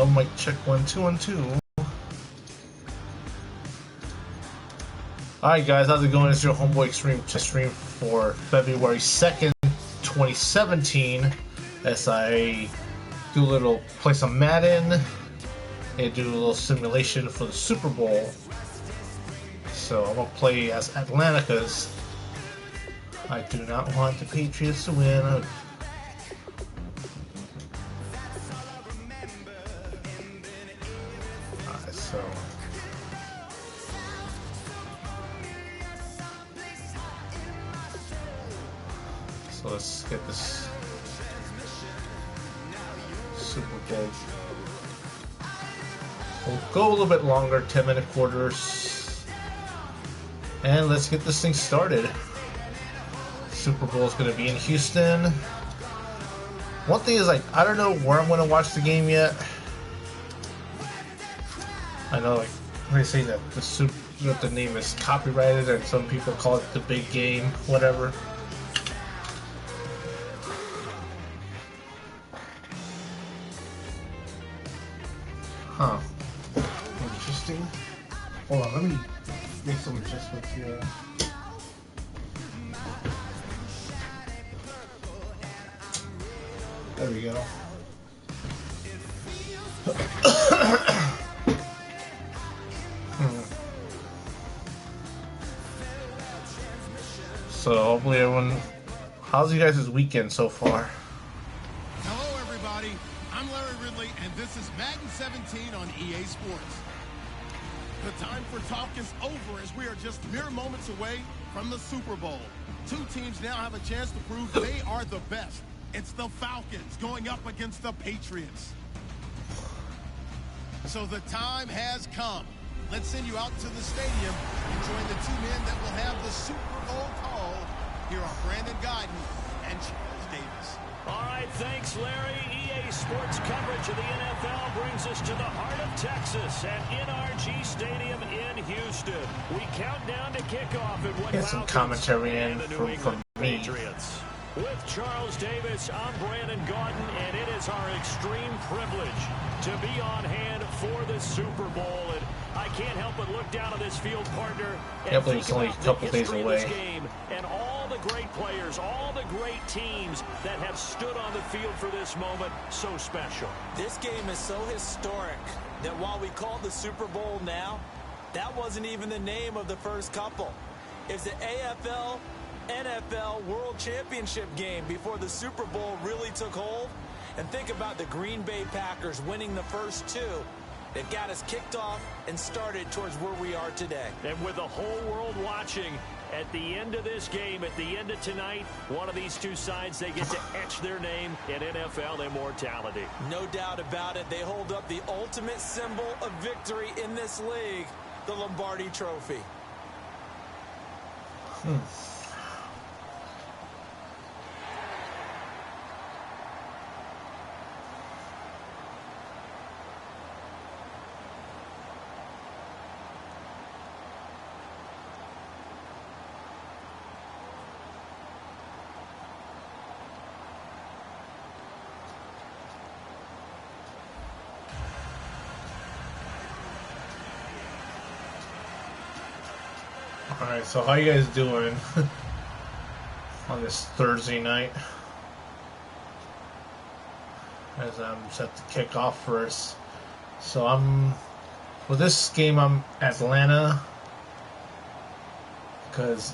go. Mic check 1 2 1 2. Alright guys, how's it going? It's your homeboy Extreme to stream for February 2nd, 2017. As I do a little play some Madden and do a little simulation for the Super Bowl. So I'm gonna play as Atlanta because I do not want the Patriots to win. Alright, so let's get this Super Bowl. We'll go a little bit longer, 10-minute quarters, and let's get this thing started. Super Bowl is going to be in Houston. One thing is, like, I don't know where I'm going to watch the game yet. I know, like, they say that the name is copyrighted, and some people call it the big game, whatever. Huh. Interesting. Hold on, let me make some adjustments here. There we go. So hopefully everyone, how's you guys' weekend so far? Hello everybody, I'm Larry Ridley and this is Madden 17 on EA Sports. The time for talk is over as we are just mere moments away from the Super Bowl. Two teams now have a chance to prove they are the best. It's the Falcons going up against the Patriots. So the time has come. Let's send you out to the stadium and join the two men that will have the Super Bowl call. Here are Brandon Guyton and Charles Davis. All right, thanks, Larry. EA Sports coverage of the NFL brings us to the heart of Texas at NRG Stadium in Houston. We count down to kickoff at what get some commentary in from me. Patriots. With Charles Davis, I'm Brandon Guyton, and it is our extreme privilege to be on hand for the Super Bowl. And I can't help but look down at this field partner and think it's only a about couple the days history away. of this game and all the great players, all the great teams that have stood on the field for this moment so special. This game is so historic that while we call it the Super Bowl now, that wasn't even the name of the first couple. It's the AFL NFL World Championship game before the Super Bowl really took hold. And think about the Green Bay Packers winning the first two that got us kicked off and started towards where we are today. And with the whole world watching, at the end of this game, at the end of tonight, one of these two sides, they get to etch their name in NFL immortality. No doubt about it. They hold up the ultimate symbol of victory in this league, the Lombardi Trophy. Alright, so how you guys doing on this Thursday night? As I'm set to kick off first. So with this game I'm Atlanta because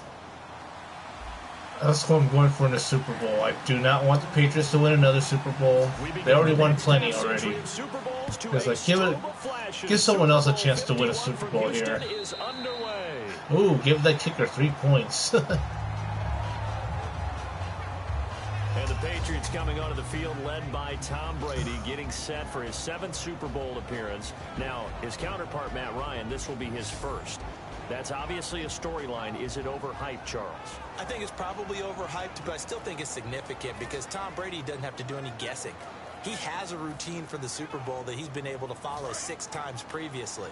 that's what I'm going for in the Super Bowl. I do not want the Patriots to win another Super Bowl. They already won plenty already. Because like give someone else a chance to win a Super Bowl here. Ooh, give that kicker 3 points. And the Patriots coming onto the field led by Tom Brady, getting set for his 7th Super Bowl appearance. Now, his counterpart, Matt Ryan, this will be his first. That's obviously a storyline. Is it overhyped, Charles? I think it's probably overhyped, but I still think it's significant because Tom Brady doesn't have to do any guessing. He has a routine for the Super Bowl that he's been able to follow 6 times previously.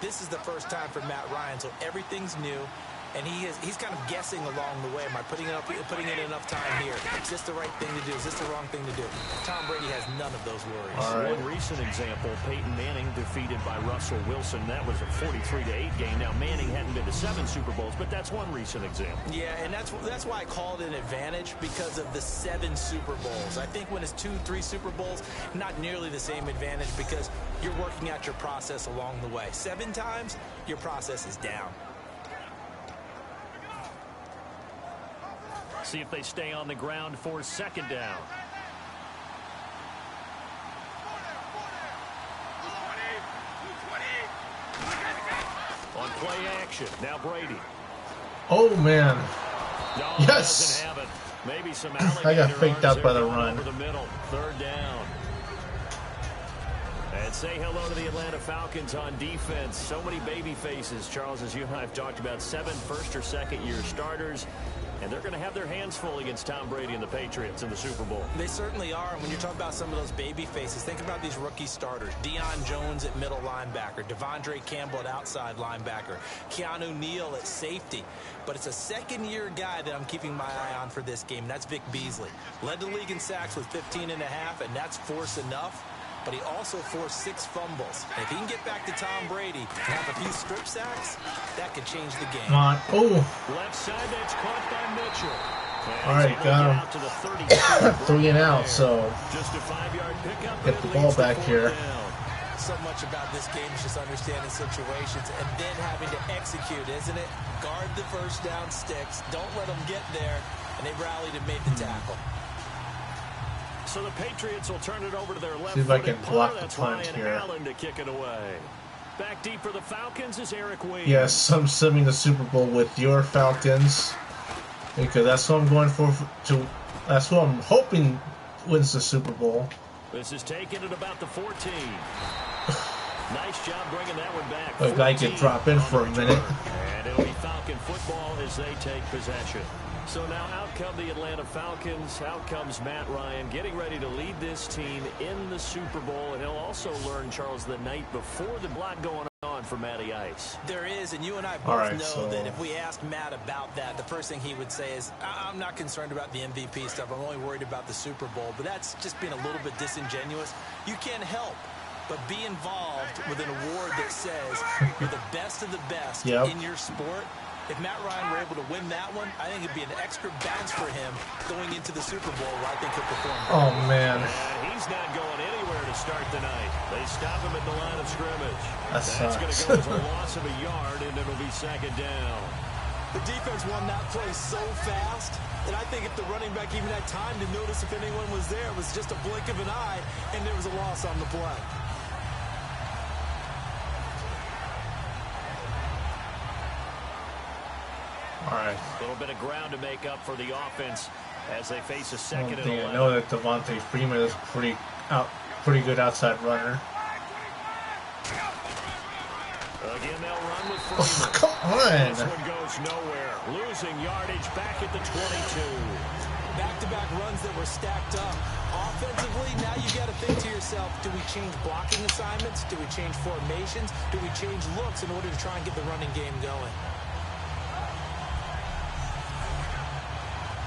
This is the first time for Matt Ryan, so everything's new. And he's kind of guessing along the way. Am I putting in enough time here? Is this the right thing to do? Is this the wrong thing to do? Tom Brady has none of those worries. Right. One recent example, Peyton Manning defeated by Russell Wilson. That was a 43-8 game. Now, Manning hadn't been to 7 Super Bowls, but that's one recent example. Yeah, and that's why I called it an advantage, because of the 7 Super Bowls. I think when it's 2, 3 Super Bowls, not nearly the same advantage, because you're working out your process along the way. 7 times, your process is down. See if they stay on the ground for 2nd down. On play action, now Brady. Oh man. No, Yes. Have it. Maybe some I got faked out by the run. Over the middle. 3rd down. And say hello to the Atlanta Falcons on defense. So many baby faces. Charles, as you and I have talked about, 7 first or second year starters. And they're going to have their hands full against Tom Brady and the Patriots in the Super Bowl. They certainly are. And when you talk about some of those baby faces, think about these rookie starters. Deion Jones at middle linebacker. Devondre Campbell at outside linebacker. Keanu Neal at safety. But it's a second-year guy that I'm keeping my eye on for this game, and that's Vic Beasley. Led the league in sacks with 15.5, and that's force enough. But he also forced 6 fumbles. And if he can get back to Tom Brady and have a few strip sacks, that could change the game. Come on. Oh. Left side, that's caught by Mitchell. All right, got him. 3 and out, so just a 5-yard pickup. get the ball back here. So much about this game is just understanding situations and then having to execute, isn't it? Guard the first down sticks. Don't let them get there. And they rallied and made the tackle. So the Patriots will turn it over to their left. See if I can block the That's punt Ryan here. Allen to kick it away. Back deep for the Falcons is Eric Williams. Yes, I'm simming the Super Bowl with your Falcons because that's what I'm going for. That's what I'm hoping wins the Super Bowl. This is taken at about the 14. Nice job bringing that one back. A guy could drop in for a minute. And it'll be Falcon football as they take possession. So now out come the Atlanta Falcons. Out comes Matt Ryan getting ready to lead this team in the Super Bowl. And he'll also learn, Charles, the night before the lot going on for Matty Ice. There is, and you and I both know that if we asked Matt about that, the first thing he would say is, I'm not concerned about the MVP stuff. I'm only worried about the Super Bowl. But that's just being a little bit disingenuous. You can't help but be involved with an award that says you're the best of the best in your sport. If Matt Ryan were able to win that one, I think it'd be an extra bounce for him going into the Super Bowl, where I think he'll perform. Oh, man. And he's not going anywhere to start the night. They stop him at the line of scrimmage. That's going to go as a loss of a yard, and it'll be 2nd down. The defense won that play so fast, and I think if the running back even had time to notice if anyone was there, it was just a blink of an eye, and there was a loss on the play. All right. A little bit of ground to make up for the offense as they face a 2nd and 11. I know that Devontae Freeman is pretty good outside runner. Again, they'll run with Freeman. Oh, come on. This one goes nowhere. Losing yardage back at the 22. Back-to-back runs that were stacked up. Offensively, now you got to think to yourself, do we change blocking assignments? Do we change formations? Do we change looks in order to try and get the running game going?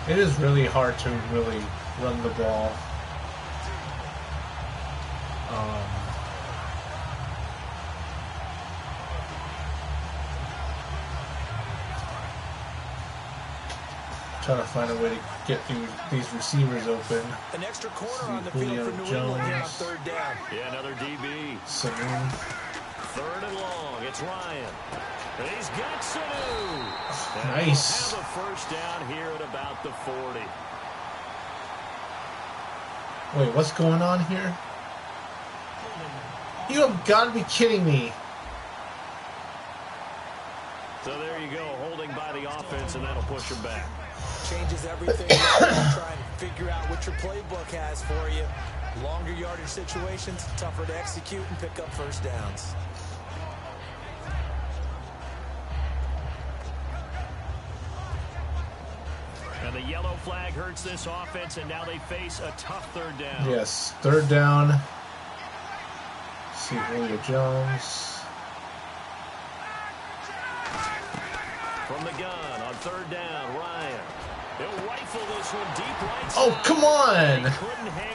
It is really hard to really run the ball. Trying to find a way to get these receivers open. An extra corner on the field for New England here on 3rd down. Yeah, another DB. Saloon. 3rd and long. It's Ryan. And he's got Sanu. Nice. Have a first down here at about the 40. Wait, what's going on here? You have got to be kidding me. So there you go, holding by the offense, and that'll push him back. Changes everything. Try and figure out what your playbook has for you. Longer yardage situations, tougher to execute and pick up first downs. And the yellow flag hurts this offense, and now they face a tough 3rd down. Yes, 3rd down. See Julio Jones. From the gun, third down. Ryan. They'll rifle this one deep right side. Oh, come on!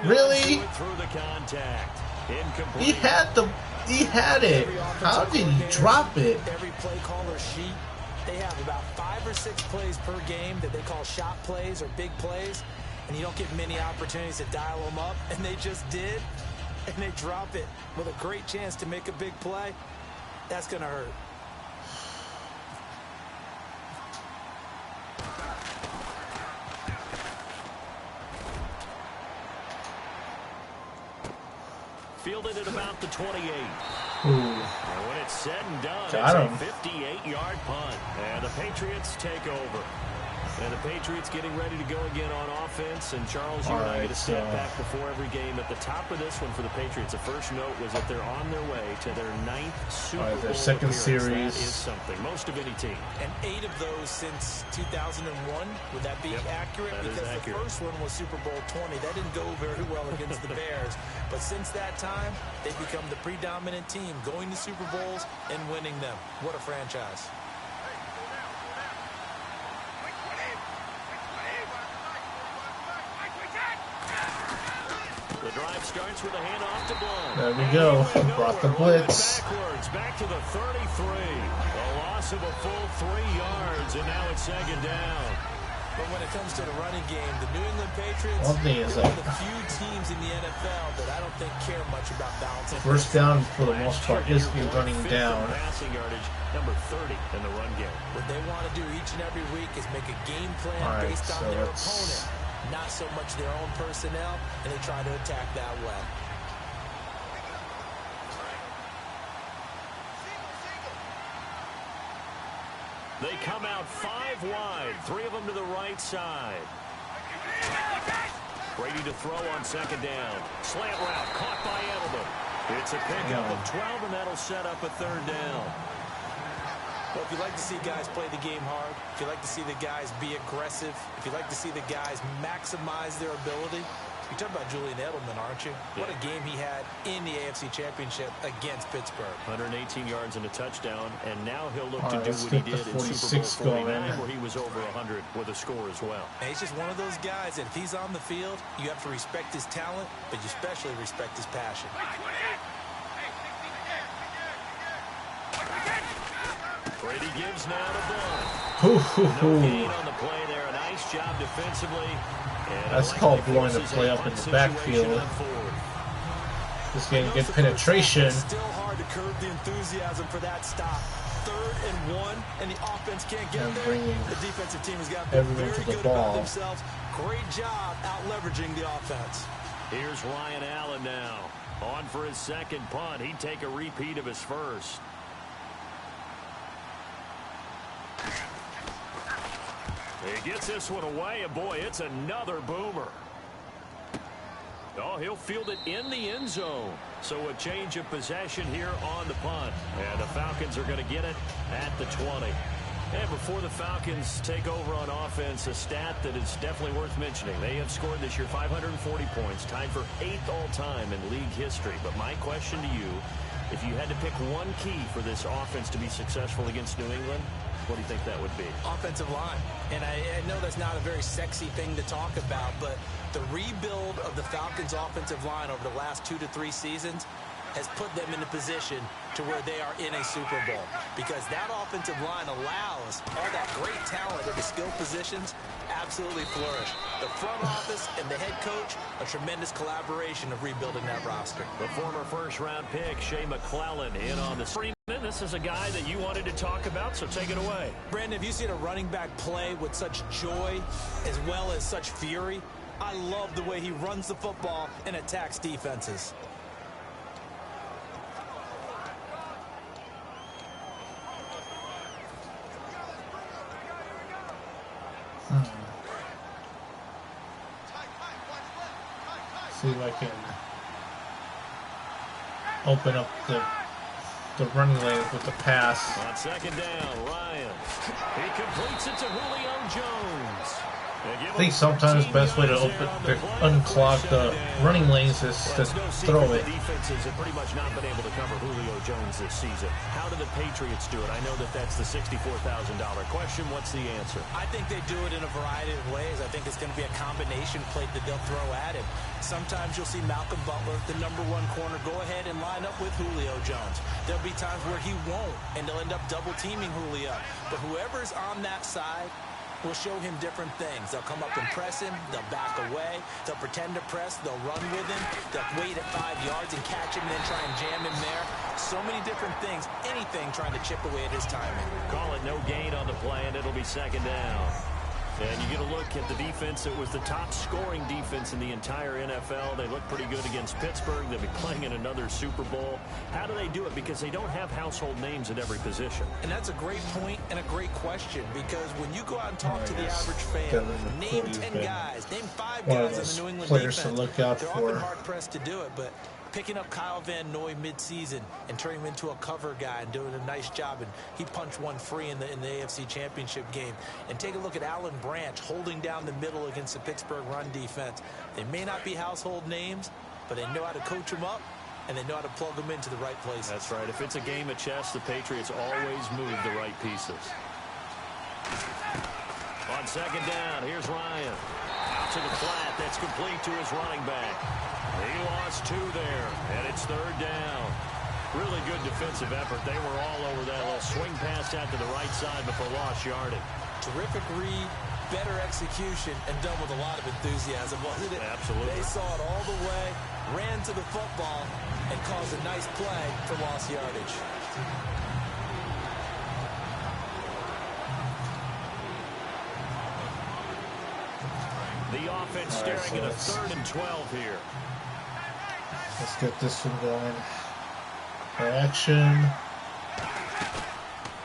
Really? Through the contact. Incomplete. He had it. How did he drop it? Every play caller sheet, they have about 5 or 6 plays per game that they call shot plays or big plays, and you don't get many opportunities to dial them up, and they just did, and they drop it with a great chance to make a big play. That's going to hurt. Fielded at about the 28. Ooh. And when it's said and done, Got it's a 58-yard punt. And the Patriots take over. And the Patriots getting ready to go again on offense. And Charles, you and I get a step back before every game. At the top of this one for the Patriots, the first note was that they're on their way to their 9th Super Bowl their second appearance. series. That is something. Most of any team. And 8 of those since 2001. Would that be accurate? That because accurate. The first one was Super Bowl 20. That didn't go very well against the Bears. But since that time, they've become the predominant team, going to Super Bowls and winning them. What a franchise. The drive starts with a handoff to Blunt. There we go. Brought the blitz. Backwards, back to the 33. A loss of a full 3 yards, and now it's second down. But when it comes to the running game, the New England Patriots One thing is are one of the few teams in the NFL that I don't think care much about balancing. First down for the most part is be running down. Passing yardage, number 30 in the run game. What they want to do each and every week is make a game plan based on so their opponent, not so much their own personnel, and they try to attack that way. They come out 5 wide, 3 of them to the right side. Brady to throw on second down. Slant route caught by Edelman. It's a pickup of 12, and that'll set up a third down. Well, if you like to see guys play the game hard, if you like to see the guys be aggressive, if you like to see the guys maximize their ability, you're talking about Julian Edelman, aren't you? Yeah. What a game he had in the AFC Championship against Pittsburgh. 118 yards and a touchdown, and now he'll look All to right, do let's what he get the did in 46 Super Bowl 49, going. where he was over 100 with a score as well. And he's just one of those guys that if he's on the field, you have to respect his talent, but you especially respect his passion. Brady gives now to Blunt. Hoo-hoo-hoo. No gain on the play there. A nice job defensively. And That's called blowing the play up in the backfield. Just getting good penetration. It's still hard to curb the enthusiasm for that stop. 3rd and 1, and the offense can't get And there. bringing The defensive team has got to be everyone very to the good ball. about themselves. Great job out leveraging the offense. Here's Ryan Allen now. On for his second punt. He'd take a repeat of his first. He gets this one away, and boy, it's another boomer. Oh, he'll field it in the end zone. So a change of possession here on the punt. And the Falcons are going to get it at the 20. And before the Falcons take over on offense, a stat that is definitely worth mentioning. They have scored this year 540 points, tied for 8th all-time in league history. But my question to you, if you had to pick one key for this offense to be successful against New England, what do you think that would be? Offensive line. And I know that's not a very sexy thing to talk about, but the rebuild of the Falcons' offensive line over the last 2 to 3 seasons has put them in a position to where they are in a Super Bowl. Because that offensive line allows all that great talent at the skill positions absolutely flourish. The front office and the head coach, a tremendous collaboration of rebuilding that roster. The former first-round pick, Shea McClellan, in on the screen. This is a guy that you wanted to talk about, so take it away. Brandon, have you seen a running back play with such joy as well as such fury? I love the way he runs the football and attacks defenses. See if I can open up the running lanes with the pass. On second down, Ryan. He completes it to Julio Jones. I think sometimes the best way to unclog the running lanes is to throw it. Defenses have pretty much not been able to cover Julio Jones this season. How do the Patriots do it? I know that that's the $64,000 question. What's the answer? I think they do it in a variety of ways. I think it's going to be a combination play that they'll throw at him. Sometimes you'll see Malcolm Butler, the #1 corner, go ahead and line up with Julio Jones. There'll be times where he won't, and they'll end up double-teaming Julio. But whoever's on that side will show him different things. They'll come up and press him. They'll back away. They'll pretend to press. They'll run with him. They'll wait at 5 yards and catch him and then try and jam him there. So many different things. Anything trying to chip away at his timing. Call it no gain on the play, and it'll be second down. And you get a look at the defense. It was the top scoring defense in the entire NFL. They look pretty good against Pittsburgh. They'll be playing in another Super Bowl. How do they do it? Because they don't have household names at every position. And that's a great point and a great question, because when you go out and talk to the average fan, name 10 guys, name 5 guys in the New England players defense. to look out they're for. often hard-pressed to do it, but picking up Kyle Van Noy mid-season and turning him into a cover guy and doing a nice job, and he punched one free in the AFC Championship game. And take a look at Alan Branch holding down the middle against the Pittsburgh run defense. They may not be household names, but they know how to coach them up, and they know how to plug them into the right places. That's right. If it's a game of chess, the Patriots always move the right pieces. On second down, here's Ryan. Out to the flat. That's complete to his running back. He lost 2 there, and it's third down. Really good defensive effort. They were all over that little swing pass out to the right side before lost yardage. Terrific read, better execution, and done with a lot of enthusiasm, wasn't it? Absolutely. They saw it all the way, ran to the football, and caused a nice play for lost yardage. The offense staring at a 3rd and 12 here. Let's get this one going. Action.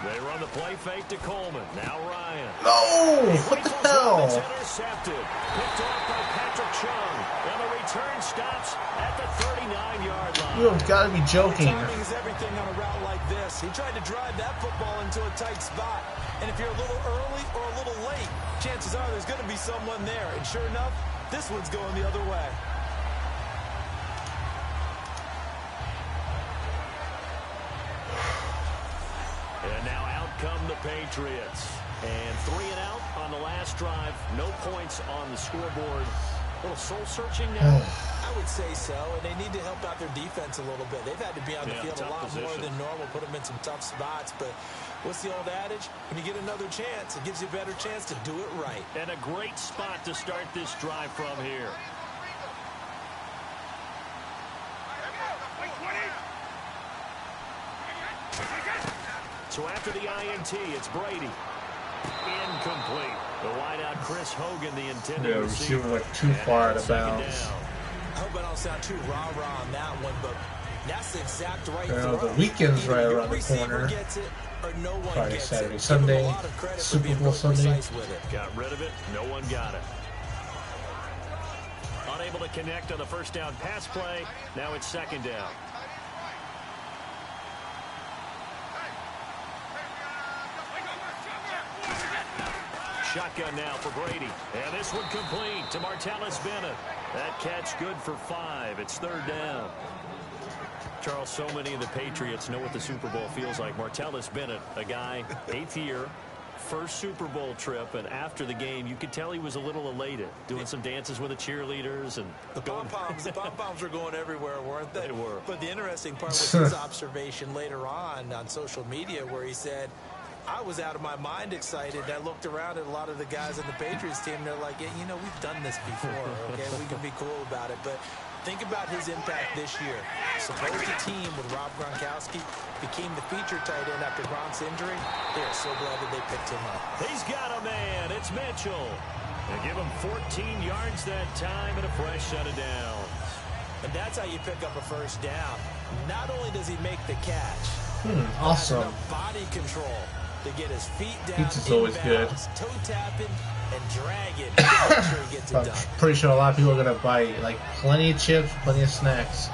They run the play fake to Coleman. Now Ryan. No! What the hell? It's intercepted. Picked off by Patrick Chung. And the return stops at the 39-yard line. You have got to be joking. Timing is everything on a route like this. He tried to drive that football into a tight spot. And if you're a little early or a little late, chances are there's going to be someone there. And sure enough, this one's going the other way. And now out come the Patriots. And 3 and out on the last drive. No points on the scoreboard. A little soul-searching now. I would say so, and they need to help out their defense a little bit. They've had to be on the field a lot more than normal, put them in some tough spots. But what's the old adage? When you get another chance, it gives you a better chance to do it right. And a great spot to start this drive from here. So after the INT, it's Brady. Incomplete. The wideout Chris Hogan, the intended receiver, went too far out of bounds. I hope I don't sound too rah-rah on that one, but that's the exact right throw. throw. The weekend's right around the corner. Friday, Saturday, Sunday, Super Bowl Sunday. Got rid of it. No one got it. Unable to connect on the first down pass play. Now it's second down. Shotgun now for Brady. And this one complete to Martellus Bennett. That catch good for 5. It's third down. Charles, so many of the Patriots know what the Super Bowl feels like. Martellus Bennett, a guy, 8th year, first Super Bowl trip, and after the game, you could tell he was a little elated, doing some dances with the cheerleaders. And the pom-poms were going everywhere, weren't they? They were. But the interesting part was his observation later on social media where he said, I was out of my mind excited. I looked around at a lot of the guys on the Patriots team. They're like, yeah, you know, we've done this before, okay? We can be cool about it. But think about his impact this year. Supposed team with Rob Gronkowski became the feature tight end after Gronk's injury. They are so glad that they picked him up. He's got a man. It's Mitchell. They give him 14 yards that time and a fresh set of downs. And that's how you pick up a first down. Not only does he make the catch, awesome. Body control to get his feet down. Pizza's always good. Toe tapping and dragging to make sure he gets it done. I'm pretty sure a lot of people are gonna buy like plenty of chips, plenty of snacks.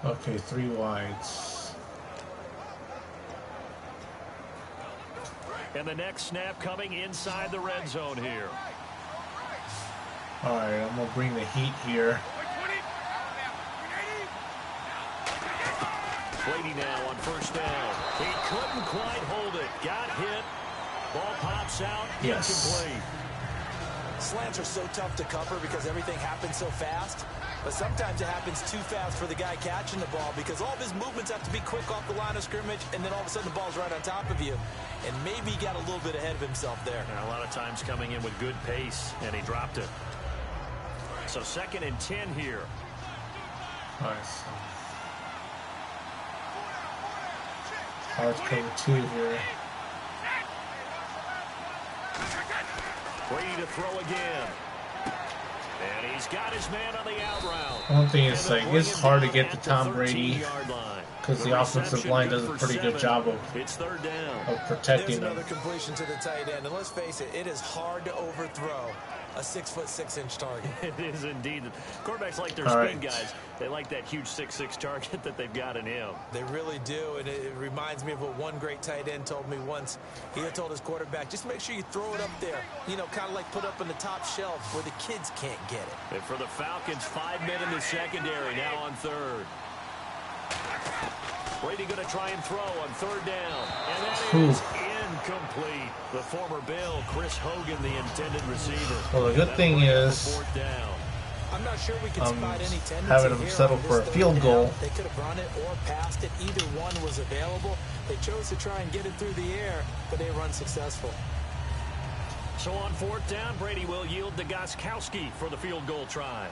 Okay, 3 wides. And the next snap coming inside the red zone here. All right, I'm gonna bring the heat here. Brady now on first down. He couldn't quite hold it. Got hit. Ball pops out. Yes. Incomplete. Slants are so tough to cover because everything happens so fast. But sometimes it happens too fast for the guy catching the ball because all of his movements have to be quick off the line of scrimmage, and then all of a sudden the ball's right on top of you. And maybe he got a little bit ahead of himself there. And a lot of times coming in with good pace, and he dropped it. So 2nd and 10 here. Nice. Hard cover 2 here. Brady to throw again. And he's got his man on the out route. One thing is, like, it's hard to get to Tom Brady because the offensive line does a pretty good job of protecting There's him. another completion to the tight end, and let's face it, it is hard to overthrow a 6'6" target. It is indeed. Quarterbacks like their All spin right. guys. They like that huge 6'6" target that they've got in him. They really do, and it reminds me of what one great tight end told me once. He had told his quarterback, just make sure you throw it up there, you know, kind of like put up on the top shelf where the kids can't get it. And for the Falcons, 5 men in the secondary, now on 3rd. Brady going to try and throw on 3rd down. And that is incomplete. The former Bill, Chris Hogan, the intended receiver. Well, the good thing is, I'm not sure we can spot any tendency having them here settle on for a this field 3rd goal. down. They could have run it or passed it. Either one was available. They chose to try and get it through the air, but they run successful. So on 4th down, Brady will yield to Gostkowski for the field goal try.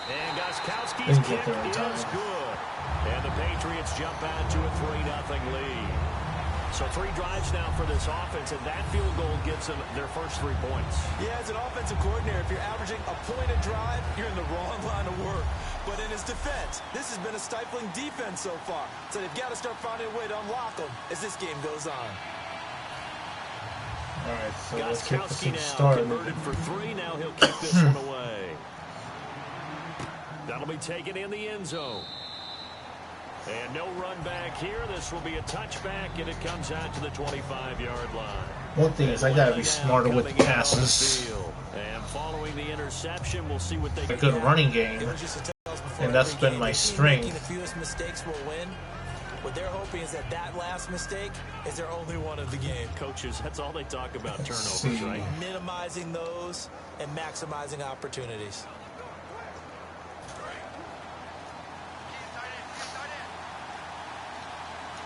And Gostkowski's kick is good. And the Patriots jump out to a 3-0 lead. So 3 drives now for this offense, and that field goal gives them their first 3 points. Yeah, as an offensive coordinator, if you're averaging a point a drive, you're in the wrong line of work. But in his defense, this has been a stifling defense so far. So they've got to start finding a way to unlock them as this game goes on. all right, so let's get this Gostkowski thing now started. converted for 3. Now he'll kick this one away. That'll be taken in the end zone. And no run back here. This will be a touchback, and it comes out to the 25-yard line. One thing is, I gotta be smarter with the passes. And following the interception, we'll see what they A can good do. running game, and that's been my strength. The fewest mistakes will win. What they're hoping is that that last mistake is their only one of the game. Coaches, that's all they talk about, Let's turnovers, see. right? Minimizing those and maximizing opportunities.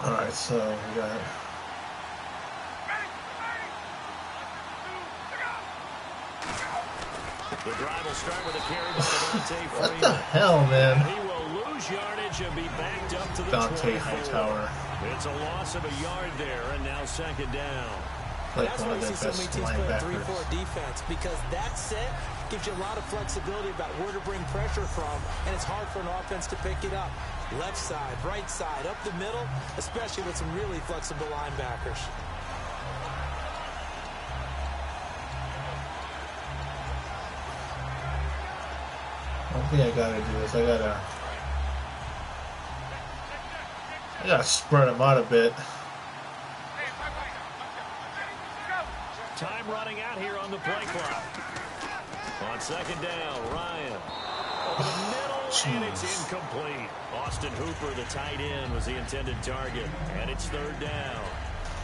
All right, so we got. The drive will start with a carry by Dante What Freeman. the hell, man? He will lose yardage and be backed up to the Dante 24. Hightower, It's a loss of a yard there, and now 2nd down. like That's one why of you the see so many best teams play linebackers. 3-4 defense, because that set gives you a lot of flexibility about where to bring pressure from, and it's hard for an offense to pick it up. Left side, right side, up the middle, especially with some really flexible linebackers. One thing I gotta do is I gotta spread them out a bit. Time running out here on the play clock. On 2nd down, Ryan. Over the middle, and it's incomplete. Austin Hooper, the tight end, was the intended target, and it's 3rd down.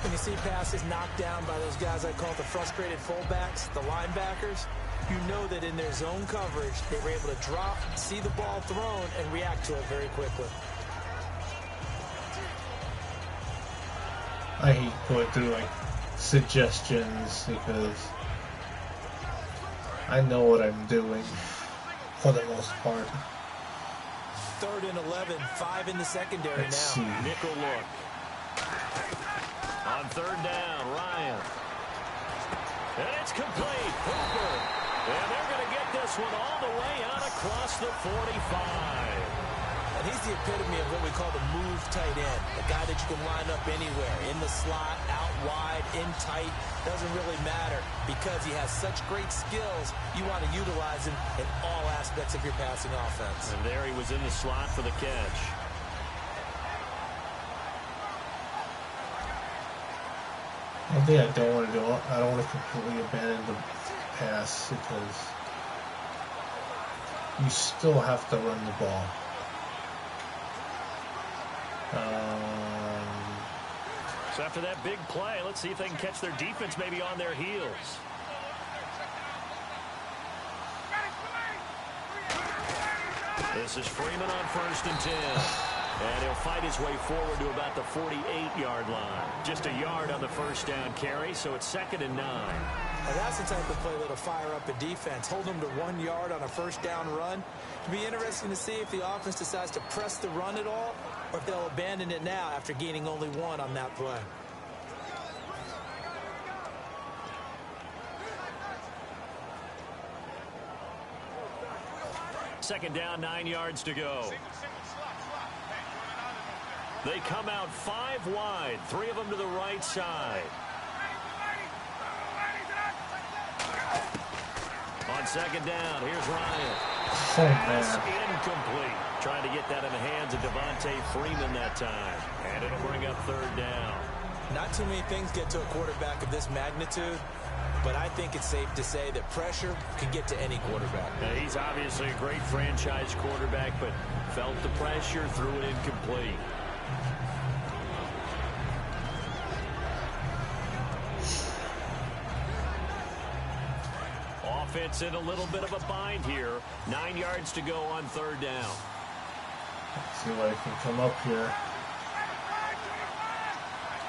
When you see passes knocked down by those guys I call the frustrated fullbacks, the linebackers, you know that in their zone coverage, they were able to drop, see the ball thrown, and react to it very quickly. I hate going through like suggestions because I know what I'm doing for the most part. 3rd and 11, 5 in the secondary Let's now. see. Nickel look. On 3rd down, Ryan. And it's complete. Hooper. And they're going to get this one all the way out across the 45. And he's the epitome of what we call the move tight end. A guy that you can line up anywhere, in the slot, out wide, in tight. Doesn't really matter because he has such great skills. You want to utilize him in all aspects of your passing offense. And there he was in the slot for the catch. One thing I don't want to do, I don't want to completely abandon the pass because you still have to run the ball. So after that big play, let's see if they can catch their defense maybe on their heels. This is Freeman on 1st and 10. And he'll fight his way forward to about the 48-yard line. Just a yard on the first down carry, so it's 2nd and 9. Now that's the type of play that'll fire up a defense. Hold them to 1 yard on a first down run. It'll be interesting to see if the offense decides to press the run at all, or if they'll abandon it now after gaining only 1 on that play. Second down, 9 yards to go. They come out 5 wide, 3 of them to the right side. On 2nd down, here's Ryan. Pass incomplete. Trying to get that in the hands of Devontae Freeman that time. And it'll bring up 3rd down. Not too many things get to a quarterback of this magnitude, but I think it's safe to say that pressure can get to any quarterback. Now, he's obviously a great franchise quarterback, but felt the pressure, threw it incomplete. Offense in a little bit of a bind here. 9 yards to go on 3rd down. Let's see what I can come up here.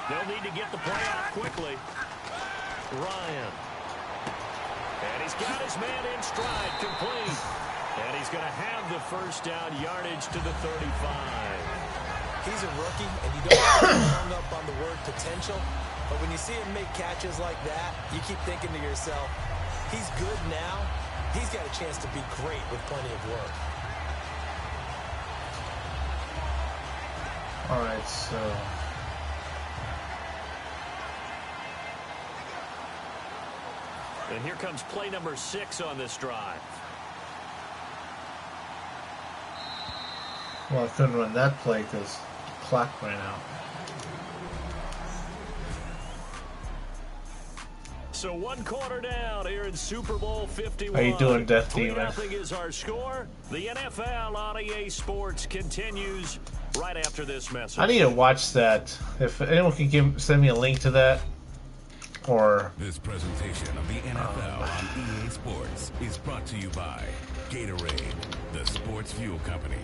They'll need to get the play out quickly. Ryan. And he's got his man in stride, complete. And he's going to have the first down yardage to the 35. He's a rookie, and you don't want to get hung up on the word potential. But when you see him make catches like that, you keep thinking to yourself, he's good now. He's got a chance to be great with plenty of work. All right, so and here comes play number 6 on this drive. well, I couldn't run that play because the clock ran out. So 1 quarter down here in Super Bowl 51. How you doing, Death Demon? 3-0 is our score. The NFL on EA Sports continues right after this message. I need to watch that. If anyone can send me a link to that, or this presentation of the NFL on EA Sports is brought to you by Gatorade, the sports fuel company.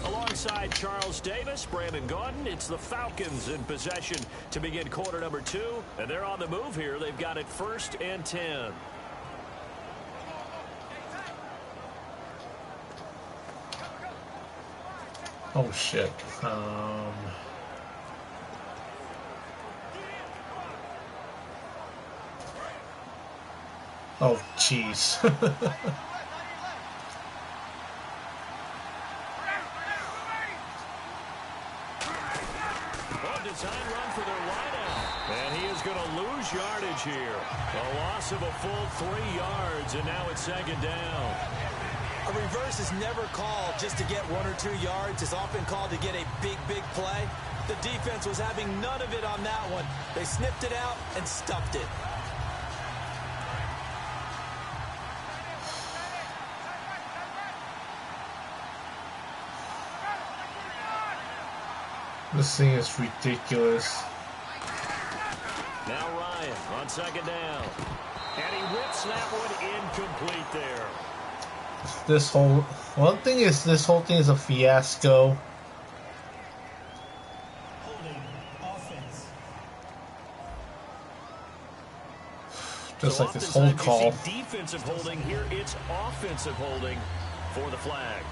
Alongside Charles Davis, Brandon Gordon, it's the Falcons in possession to begin quarter number 2. And they're on the move here. They've got it 1st and 10. oh shit. Oh jeez. Design run for their wideout. And he is going to lose yardage here. A loss of a full 3 yards, and now it's 2nd down. A reverse is never called just to get 1 or 2 yards. It's often called to get a big, big play. The defense was having none of it on that one. They sniffed it out and stuffed it. This thing is ridiculous. Now Ryan on 2nd down. And he whips that one incomplete there. This whole... One thing is, this whole thing is a fiasco. Holding offense. Just so like this hold call. You see defensive holding here, it's offensive holding for the flag.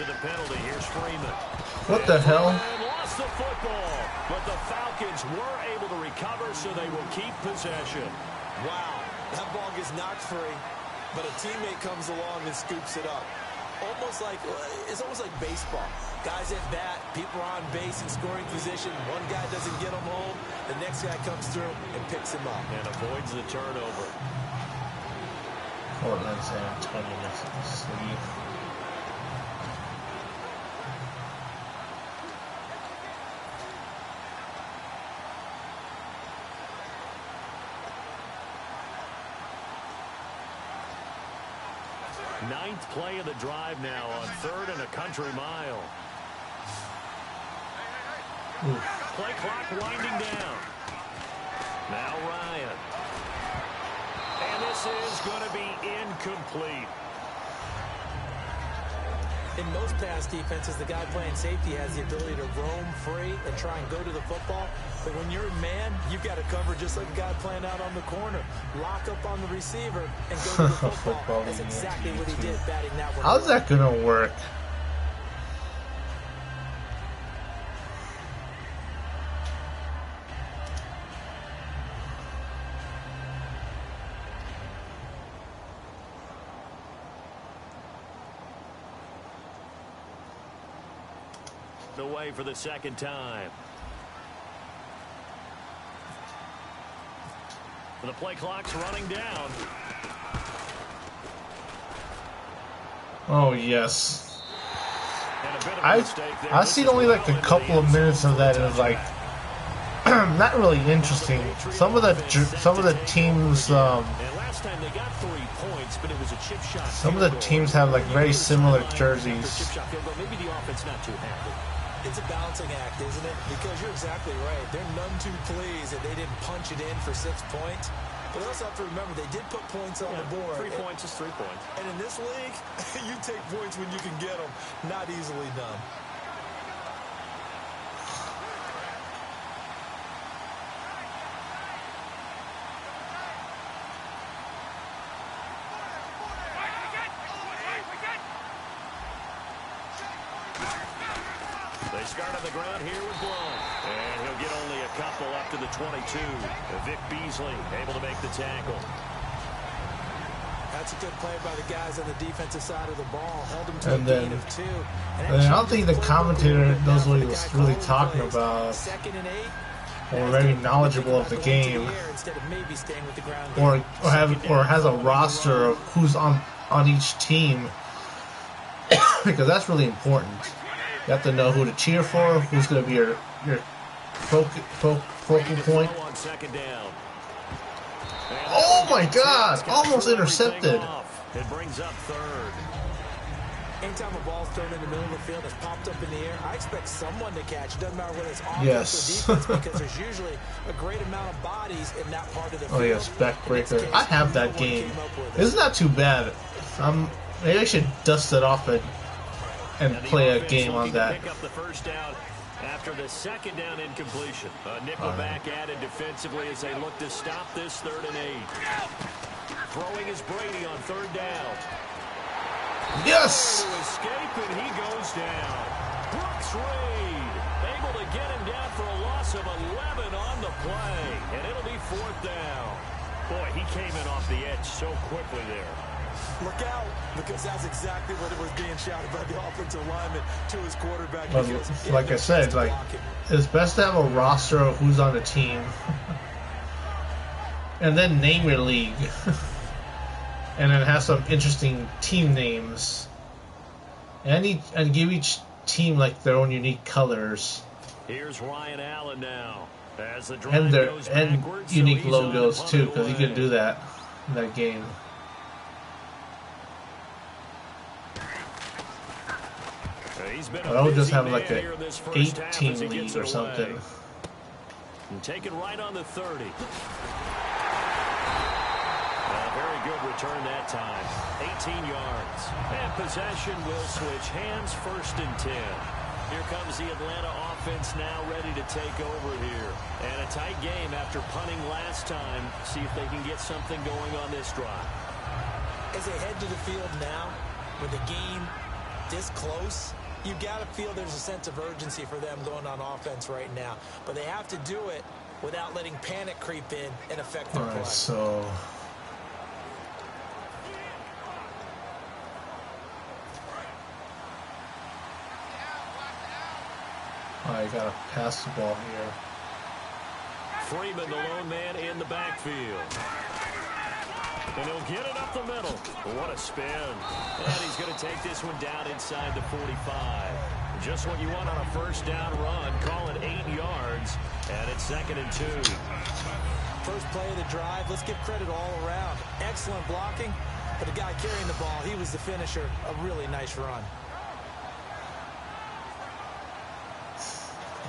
to the penalty. Here's Freeman. What the hell? And lost the football. But the Falcons were able to recover, so they will keep possession. Wow, that ball gets knocked free, but a teammate comes along and scoops it up. It's almost like baseball. Guys at bat, people are on base in scoring position. One guy doesn't get him home. The next guy comes through and picks him up. And avoids the turnover. Portland, San Antonio, Mexico City. Ninth play of the drive now on 3rd and a country mile. Play clock winding down. Now Ryan. And this is going to be incomplete. In most pass defenses, the guy playing safety has the ability to roam free and try and go to the football. But when you're in man, you've got to cover just like a guy playing out on the corner. Lock up on the receiver and go to the football. That's exactly what he did, batting that one. How's that going to work? Away for the second time. And the play clock's running down. Oh, yes. And a bit of a mistake there. I've seen only like a couple of minutes of that, and it's like not really interesting. Some of the teams, And last time they got 3 points, but it was a chip shot. some of the teams have like very similar jerseys. Chip shot field goal. Maybe the offense not too happy. It's a balancing act, isn't it? Because you're exactly right. They're none too pleased that they didn't punch it in for 6 points. But they also have to remember they did put points on the board. 3 points is 3 points. And in this league, you take points when you can get them. Not easily done. They start on the ground here with Blount. And he'll get only a couple up to the 22. Vic Beasley able to make the tackle. That's a good play by the guys on the defensive side of the ball. Held him to And a then, gain of 2. and I don't think the commentator knows what he was really talking about, 2nd and 8. or very knowledgeable of the game, or has a roster of who's on each team, because that's really important. You have to know who to cheer for, who's going to be your focal point. Oh my God! Almost intercepted. It brings up 3rd. Anytime a ball's thrown in the middle of the field that's popped up in the air, I expect someone to catch. It doesn't matter whether it's offense Yes. or defense, because there's usually a great amount of bodies in that part of the field. Oh yes, backbreaker. I have that game. It's not too bad. Maybe I should dust it off and play a game on that. Pick up the first down after the 2nd down incompletion. A nickelback added defensively as they look to stop this 3rd and 8. Throwing is Brady on 3rd down. Yes! To escape, and he goes down. Brooks Reed able to get him down for a loss of 11 on the play, and it'll be 4th down. Boy, he came in off the edge so quickly there. Look out, because that's exactly what it was being shouted by the offensive lineman to his quarterback. But like I said, like it's best to have a roster of who's on the team, and then name your league, and then have some interesting team names, and give each team like their own unique colors. Here's Ryan Allen now. As the And drive goes backwards, so unique he's logos on too, the because you way. can do that in that game. He's been But I would just busy have man like a here this first half 8-team as he league gets or it something. away. And take it right on the 30. A very good return that time. 18 yards. And possession will switch hands, 1st and 10. Here comes the Atlanta offense now ready to take over here. And a tight game after punting last time. See if they can get something going on this drive. As they head to the field now, with the game this close, you got to feel there's a sense of urgency for them going on offense right now. But they have to do it without letting panic creep in and affect their play. So I gotta pass the ball here. Freeman, the lone man in the backfield. And he'll get it up the middle. What a spin. And he's going to take this one down inside the 45. Just what you want on a first down run. Call it 8 yards. And it's 2nd and 2. First play of the drive. Let's give credit all around. Excellent blocking. But the guy carrying the ball, he was the finisher. A really nice run.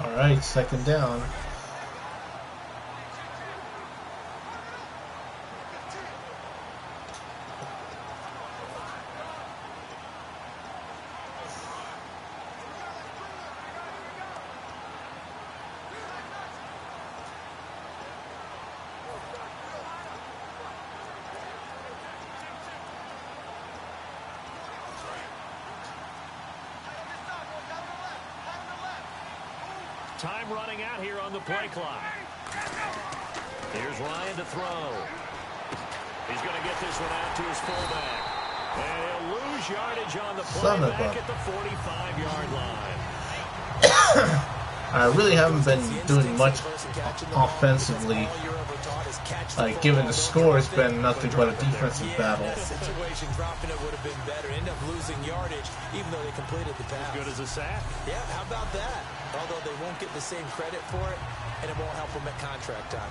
All right, 2nd down. Time running out here on the play clock. Here's Ryan to throw. He's going to get this one out to his fullback. And he'll lose yardage on the play back at the 45-yard line. I really haven't been doing much offensively. Like, given the score, it's been nothing but a defensive battle. Situation dropping it would have been better. End up losing yardage, even though they completed the pass. As good as a sack. Yeah, how about that? Although they won't get the same credit for it, and it won't help them at contract time.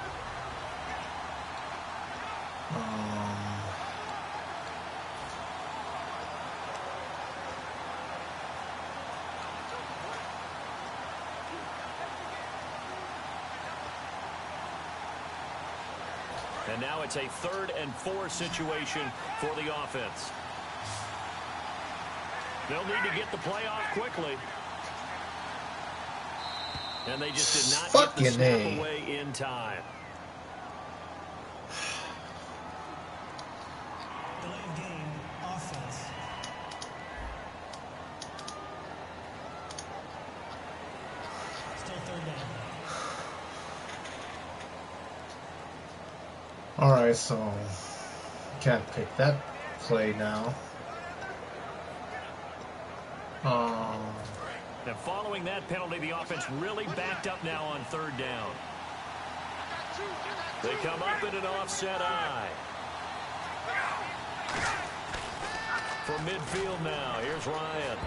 And now it's a 3rd and 4 situation for the offense. They'll need to get the play off quickly. And they just did not get the snap away in time. Delayed game, offense. Still 3rd down. Alright, so can't pick that play now. And following that penalty, the offense really backed up now on 3rd down. They come up in an offset eye. From midfield now, here's Ryan.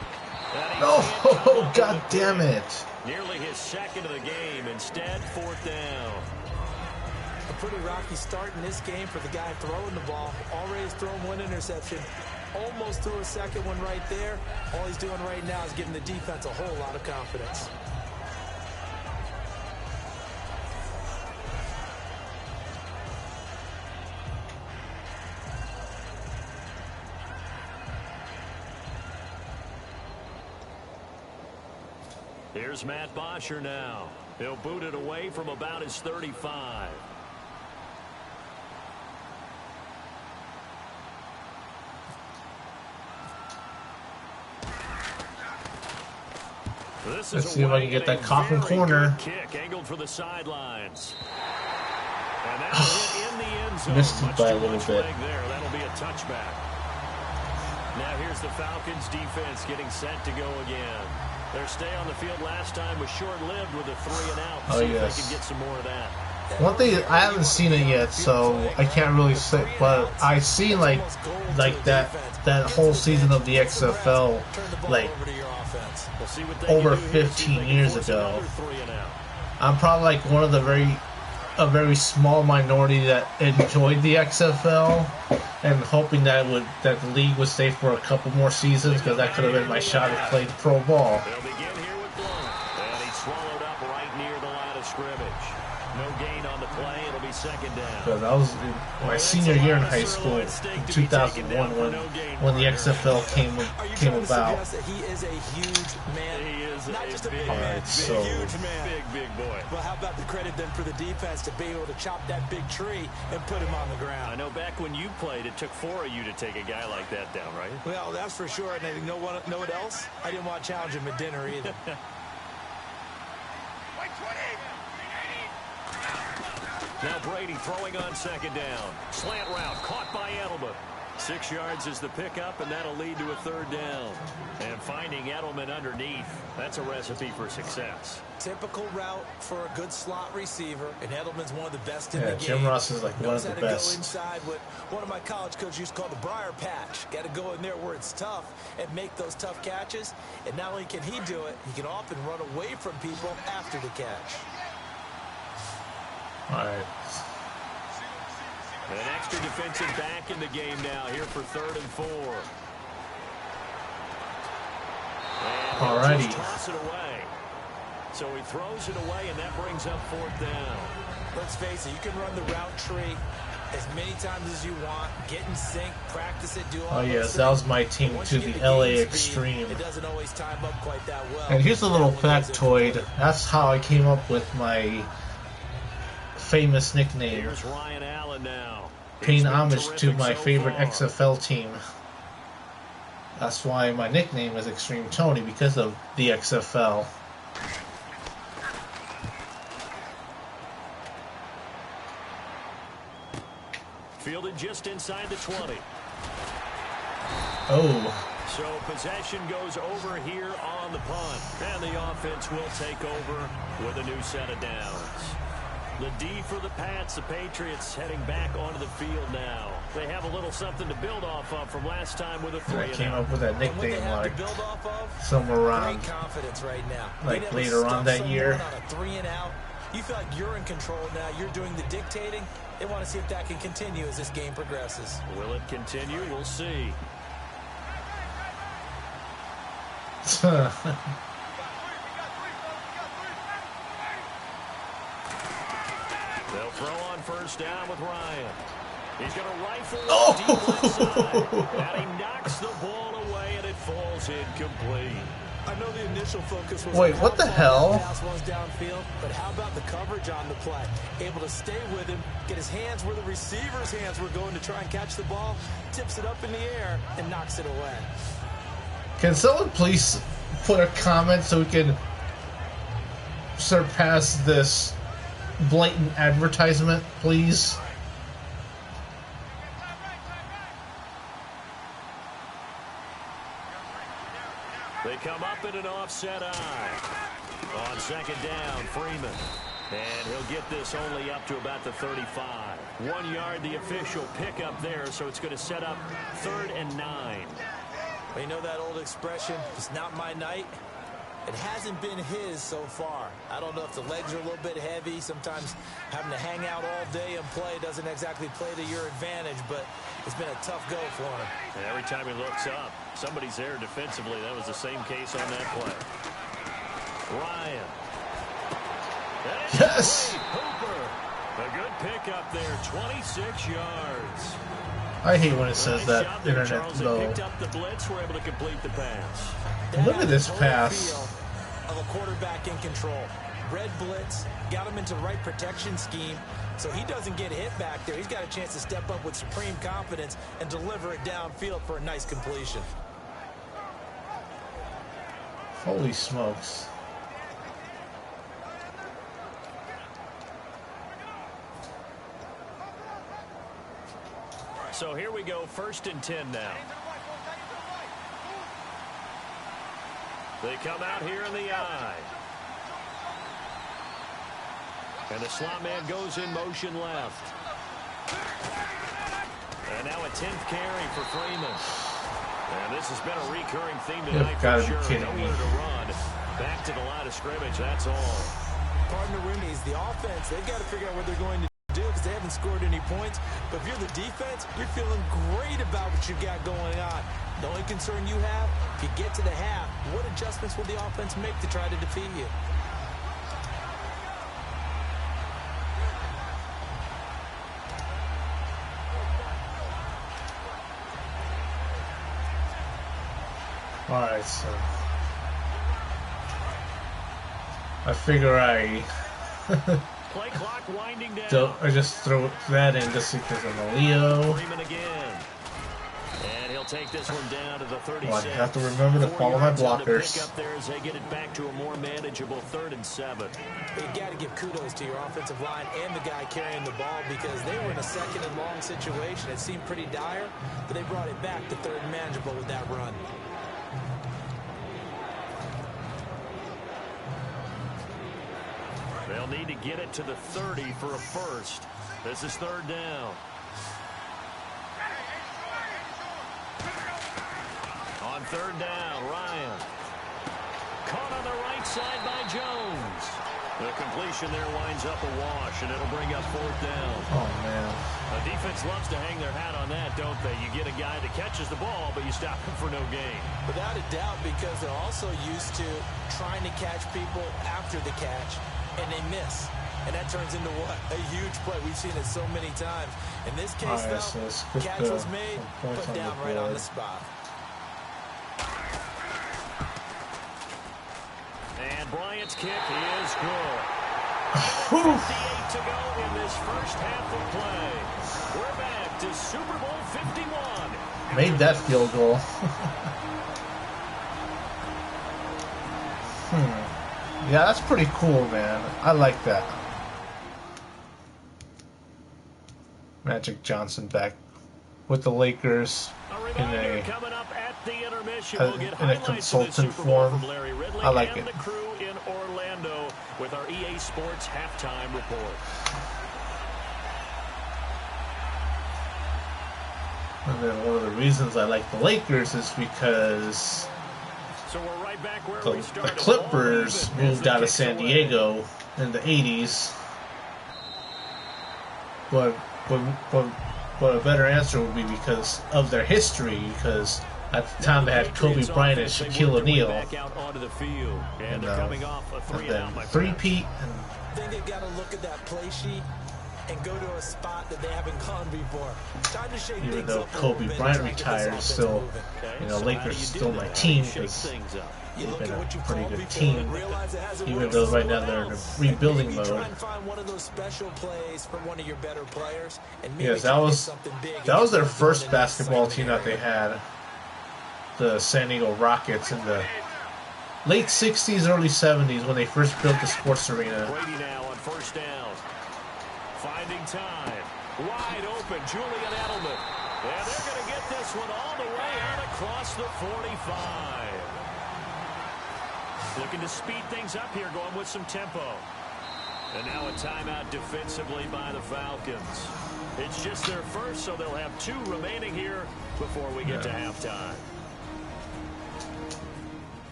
Oh, God damn it. Nearly his 2nd of the game. Instead, 4th down. A pretty rocky start in this game for the guy throwing the ball. Already thrown 1 interception. Almost threw a 2nd one right there. All he's doing right now is giving the defense a whole lot of confidence. Here's Matt Bosher now. He'll boot it away from about his 35. Let's see if I can get that coffin corner. Kick angled for the sidelines. And that'll hit in the end zone. Missed it by a little bit. There. That'll be a touchback. Now here's the Falcons defense getting set to go again. Their stay on the field last time was short-lived with a 3-and-out. Oh, See yes. if they can get some more of that. One thing, I haven't seen it yet, so I can't really say, but I seen like that whole season of the XFL, like over 15 years ago. I'm probably like one of a very small minority that enjoyed the XFL, and hoping that the league would stay for a couple more seasons, because that could have been my shot at playing pro ball. They'll begin here with Blount, and he swallowed up right near the line of scrimmage. No gain on the play. It'll be second down. Because I was in my senior year in high school, in 2001, when the XFL came about. That he is a huge man. He is not just a big big man, so a huge man. Big boy. Well, how about the credit then for the defense to be able to chop that big tree and put him on the ground? I know back when you played, it took 4 of you to take a guy like that down, right? Well, that's for sure. And you know what else? I didn't want to challenge him at dinner either. Now Brady throwing on second down. Slant route caught by Edelman. 6 yards is the pickup, and that'll lead to a third down. And finding Edelman underneath, that's a recipe for success. Typical route for a good slot receiver, and Edelman's one of the best in the game. Jim Ross is like one of the best. Go inside what one of my college coaches used to call the briar patch. Got to go in there where it's tough and make those tough catches. And not only can he do it, he can often run away from people after the catch. All right. An extra defensive back in the game now here for 3rd and 4. And alrighty. Just toss it away. So he throws it away, and that brings up 4th down. Let's face it, you can run the route tree as many times as you want, get in sync, practice it, do all Oh yes, that was my team to the LA Extreme. It doesn't always time up quite that well. And here's a little factoid. That's how I came up with my famous nickname. Here's Ryan Allen now. Paying homage to my favorite XFL team. That's why my nickname is XtremeTony, because of the XFL. Fielded just inside the 20. Oh. So possession goes over here on the punt. And the offense will take over with a new set of downs. The D for the Pats. The Patriots heading back onto the field now. They have a little something to build off of from last time with a 3 I came up with that nickname like somewhere around, confidence right now. like later on that year. On a 3 and out. You feel like you're in control now. You're doing the dictating. They want to see if that can continue as this game progresses. Will it continue? We'll see. They'll throw on 1st down with Ryan. He's going to rifle deep left side. And he knocks the ball away, and it falls incomplete. I know the initial focus was wait, what the hell? Downfield, but how about the coverage on the play? Able to stay with him, get his hands where the receiver's hands were going to try and catch the ball, tips it up in the air, and knocks it away. Can someone please put a comment so we can surpass this blatant advertisement, please? They come up in an offset eye. On 2nd down, Freeman. And he'll get this only up to about the 35. 1 yard, the official pickup there, so it's going to set up 3rd and 9. Well, you know that old expression, it's not my night? It hasn't been his so far. I don't know if the legs are a little bit heavy. Sometimes having to hang out all day and play doesn't exactly play to your advantage, but it's been a tough go for him. And every time he looks up, somebody's there defensively. That was the same case on that play. Ryan. Yes! Hooper. A good pickup there, 26 yards. I hate when it says Nice that job there, internet Charles. They though. picked up the blitz, were able to complete the pass. Look at this pass. Of a quarterback in control. Red blitz, got him into the right protection scheme, so he doesn't get hit back there. He's got a chance to step up with supreme confidence and deliver it downfield for a nice completion. Holy smokes. So here we go, 1st and 10 now. They come out here in the eye. And the slot man goes in motion left. And now a 10th carry for Freeman. And this has been a recurring theme tonight for sure. Nowhere to run. Back to the line of scrimmage, that's all. Partner Rooney is the offense. They've got to figure out what they're going to do because they haven't scored any points. But if you're the defense, you're feeling great about what you've got going on. The only concern you have, if you get to the half, what adjustments will the offense make to try to defeat you? Alright, so I figure I Play clock winding down. I just throw that in just because I'm a Leo. Freeman again. And he'll take this one down to the 36. Well, I have to remember to follow my blockers. Up there as they get it back to a more manageable 3rd and 7. You got to give kudos to your offensive line and the guy carrying the ball because they were in a 2nd and long situation. It seemed pretty dire, but they brought it back to 3rd and manageable with that run. They'll need to get it to the 30 for a first. This is 3rd down. On 3rd down, Ryan. Caught on the right side by Jones. The completion there winds up a wash, and it'll bring up 4th down. Oh, man. The defense loves to hang their hat on that, don't they? You get a guy that catches the ball, but you stop him for no gain. Without a doubt, because they're also used to trying to catch people after the catch, and they miss. And that turns into what? A huge play. We've seen it so many times. In this case, Right, though, so catch was made, put down right on the spot. And Bryant's kick is good. 58 to go in this first half of play. We're back to Super Bowl 51. Made that field goal. Yeah, that's pretty cool, man. I like that. Magic Johnson back with the Lakers in a consultant form. I like it. The crew in Orlando with our EA Sports halftime report. And then one of the reasons I like the Lakers is because so we're right back where the we started. Clippers moved out of San Diego in the 80s. But a better answer would be because of their history, because at the time they had Kobe Bryant and Shaquille O'Neal, and then three-peat. I think they've got to look at that play sheet and go to a spot that they haven't gone before. Time to shake Even things though up Kobe Bryant retired, still, Lakers are still my team because they've been a pretty good team. Even though right now they're in a rebuilding mode. Yes, that was their first basketball team that they had. The San Diego Rockets in the late 60s, early 70s when they first built the sports arena. Brady now on 1st down. Finding time. Wide open, Julian Edelman. And they're going to get this one all the way out across the 45. Looking to speed things up here, going with some tempo. And now a timeout defensively by the Falcons. It's just their first, so they'll have 2 remaining here before we get to halftime.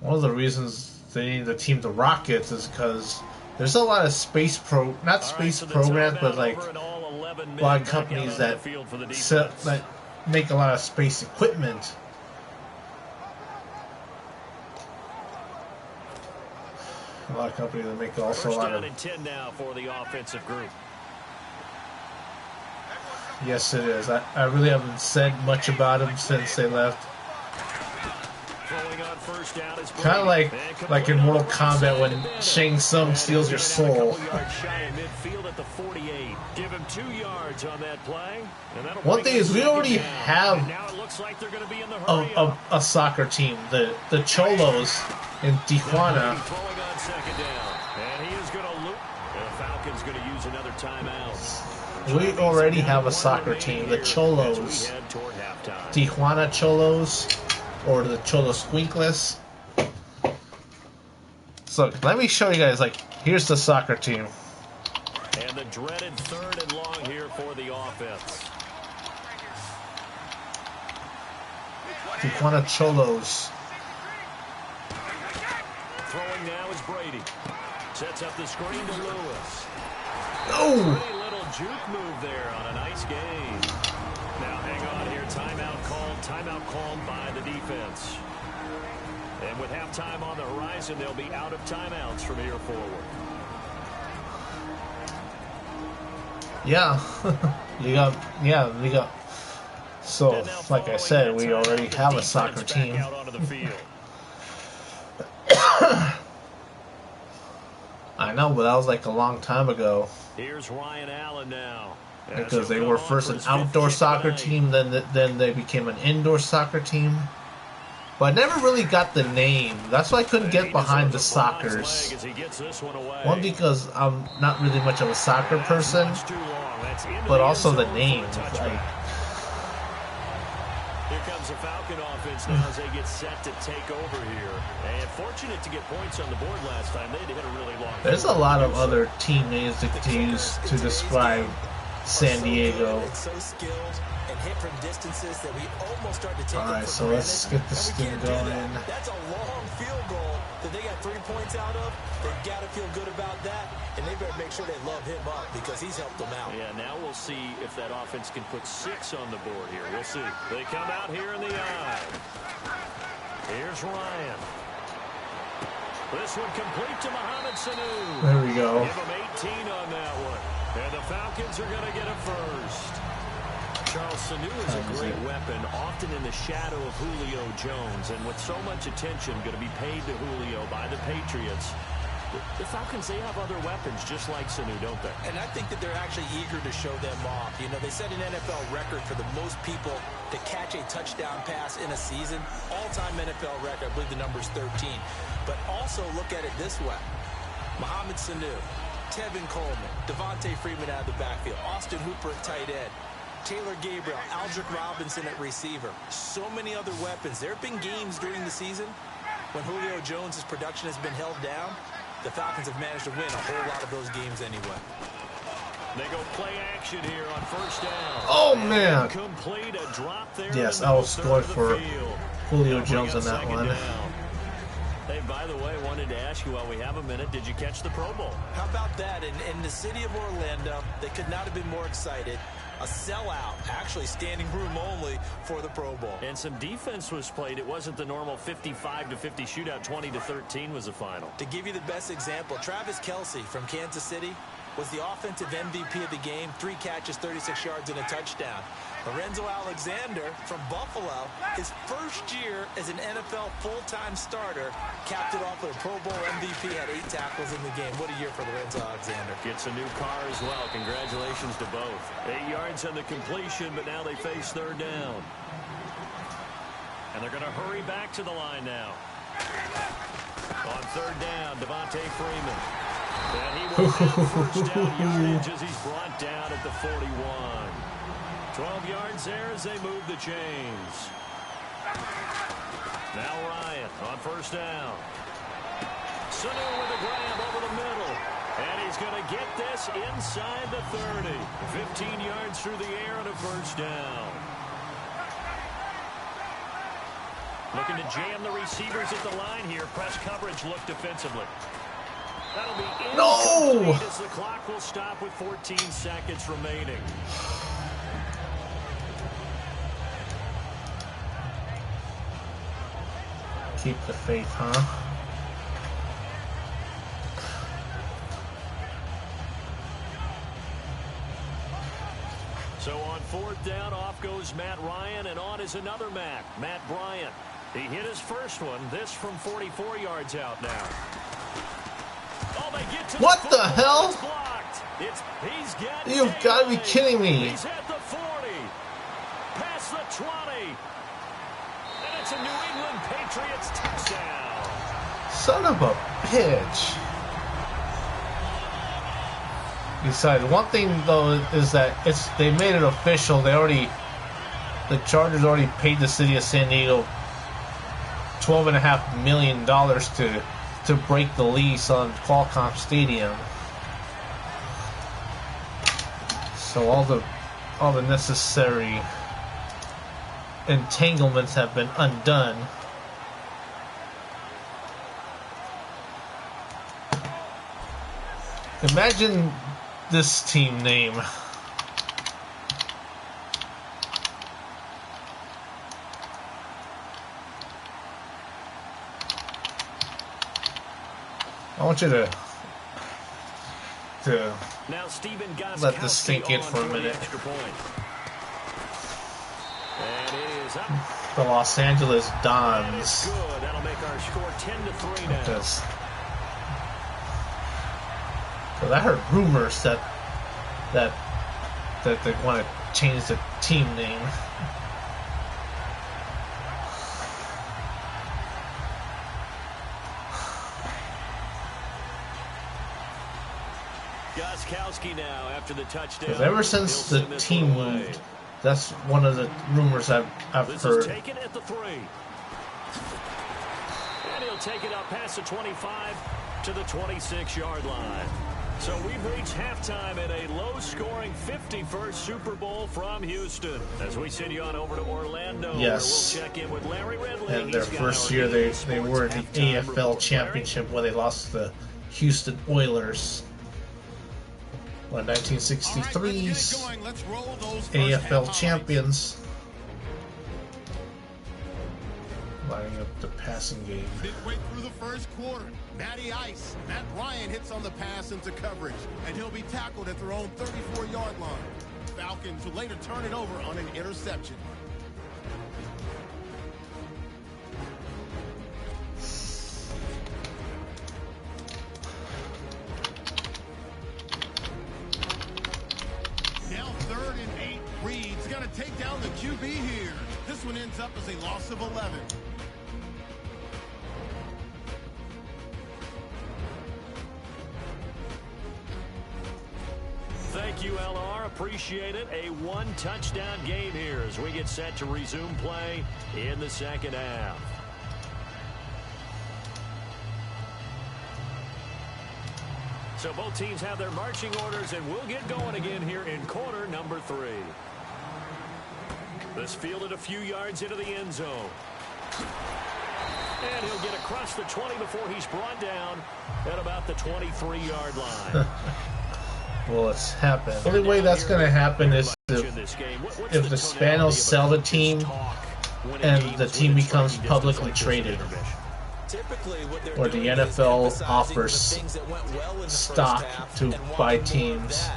One of the reasons they need the team, the Rockets, is because there's a lot of not space programs, but like a lot of companies that make a lot of space equipment. A lot of companies that make also a lot of. 10 now for the offensive group. Yes, it is. I really haven't said much about them since they left. Kind of like in Mortal Kombat when Shang Tsung steals your soul. One thing is, we already have a soccer team, the Cholos in Tijuana. We already have a soccer team, the Cholos, Tijuana Cholos, or the Cholos Squinkles. So let me show you guys. Here's the soccer team. And the dreaded 3rd and long here for the offense. Tijuana Cholos. Throwing now is Brady. Sets up the screen to Lewis. Oh! Pretty little juke move there on a nice game. Now hang on here. Timeout called by the defense. And with halftime on the horizon, they'll be out of timeouts from here forward. Yeah. you got So, like I said, we already have a soccer team. I know, but that was like a long time ago. Here's Ryan Allen now. Because they were first an outdoor soccer team, then they became an indoor soccer team. But I never really got the name. That's why I couldn't get behind the Soccers. One, because I'm not really much of a soccer person, but also the name. Like, here comes the Falcon offense now as they get set to take over here. And fortunate to get points on the board last time. They had to hit a really long. There's a lot of other team names to use to describe San Diego. So skilled and hit from distances that we almost start to take. Alright, so let's get this thing going. That's a long field goal that they got 3 points out of. They've got to feel good about that, and they better make sure they love him up because he's helped them out. Yeah, now we'll see if that offense can put 6 on the board here. We'll see. They come out here in the eye. Here's Ryan. This one complete to Mohamed Sanu. There we go. Give him 18 on that one. And the Falcons are going to get a first. Charles, Sanu is a great weapon, often in the shadow of Julio Jones. And with so much attention going to be paid to Julio by the Patriots, the Falcons, they have other weapons just like Sanu, don't they? And I think that they're actually eager to show them off. You know, they set an NFL record for the most people to catch a touchdown pass in a season. All-time NFL record, I believe the number's 13. But also look at it this way. Mohamed Sanu, Tevin Coleman, Devontae Freeman out of the backfield, Austin Hooper at tight end, Taylor Gabriel, Aldrick Robinson at receiver. So many other weapons. There have been games during the season when Julio Jones' production has been held down. The Falcons have managed to win a whole lot of those games anyway. They go play action here on first down. Oh, man. Complete a drop there. Yes, I was going for Julio Jones on that one. Hey, by the way, wanted to ask you while we have a minute, did you catch the Pro Bowl? How about that? In the city of Orlando, they could not have been more excited. A sellout, actually standing room only for the Pro Bowl. And some defense was played. It wasn't the normal 55-50 shootout. 20-13 was the final. To give you the best example, Travis Kelce from Kansas City was the offensive MVP of the game. 3 catches, 36 yards, and a touchdown. Lorenzo Alexander from Buffalo, his first year as an NFL full-time starter, capped it off with a Pro Bowl MVP, had 8 tackles in the game. What a year for Lorenzo Alexander. Gets a new car as well. Congratulations to both. 8 yards on the completion, but now they face third down. And they're going to hurry back to the line now. On third down, Devontae Freeman. And he will have first down yardage as he's brought down at the 41. 12 yards there as they move the chains. Now Ryan on first down. Sanu with a grab over the middle. And he's going to get this inside the 30. 15 yards through the air and a first down. Looking to jam the receivers at the line here. Press coverage look defensively. That'll be incomplete as the clock will stop with 14 seconds remaining. Keep the faith, huh? So on fourth down, off goes Matt Ryan, and on is another Matt Bryant. He hit his first one, this from 44 yards out now. Oh, they get to what the hell? It's blocked. You've got to be kidding me. He's at the 40, past the 20. And it's a New England Patriots touchdown. Son of a bitch. Besides, one thing though is that they made it official. The Chargers already paid the city of San Diego $12.5 million to break the lease on Qualcomm Stadium. So all the necessary entanglements have been undone. Imagine this team name. I want you to now Stephen let this sink in for a minute. And it is up. The Los Angeles Dons. Good. That'll make our score 10-3 now. Because I heard rumors that they want to change the team name. Gostkowski now after the touchdown. Because ever since the team moved, that's one of the rumors I've This heard. is taken at the 3. And he'll take it up past the 25 to the 26-yard line. So we've reached halftime at a low-scoring 51st Super Bowl from Houston. As we send you on over to Orlando, Yes. where we'll check in with Larry Ridley. And their He's got first our year, they Sports were in the halftime AFL report. Championship where they lost to the Houston Oilers. Well, 1963's AFL champions. Lining up the passing game. Midway through the first quarter, Matty Ice, Matt Ryan hits on the pass into coverage, and he'll be tackled at their own 34-yard line. Falcons will later turn it over on an interception. Now 3rd and 8. Reed's got to take down the QB here. This one ends up as a loss of 11. Thank you, LR. Appreciate it. A one-touchdown game here as we get set to resume play in the second half. So both teams have their marching orders, and we'll get going again here in quarter number 3. This fielded a few yards into the end zone. And he'll get across the 20 before he's brought down at about the 23-yard line. Well, it's happened. The only way that's going to happen is if the Spanos sell the team and the team becomes publicly traded. Or the NFL offers stock to buy teams.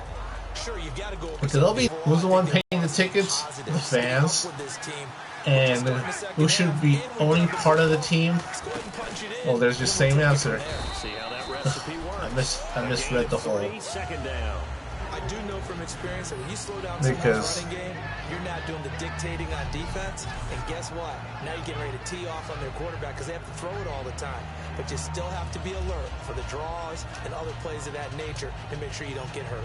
Because they'll be, who's the one paying the tickets? The fans. And who should be owning part of the team? Well, there's your same answer. I misread the whole. I do know from experience that when you slow down Because someone's running game, you're not doing the dictating on defense. And guess what? Now you're getting ready to tee off on their quarterback because they have to throw it all the time. But you still have to be alert for the draws and other plays of that nature and make sure you don't get hurt.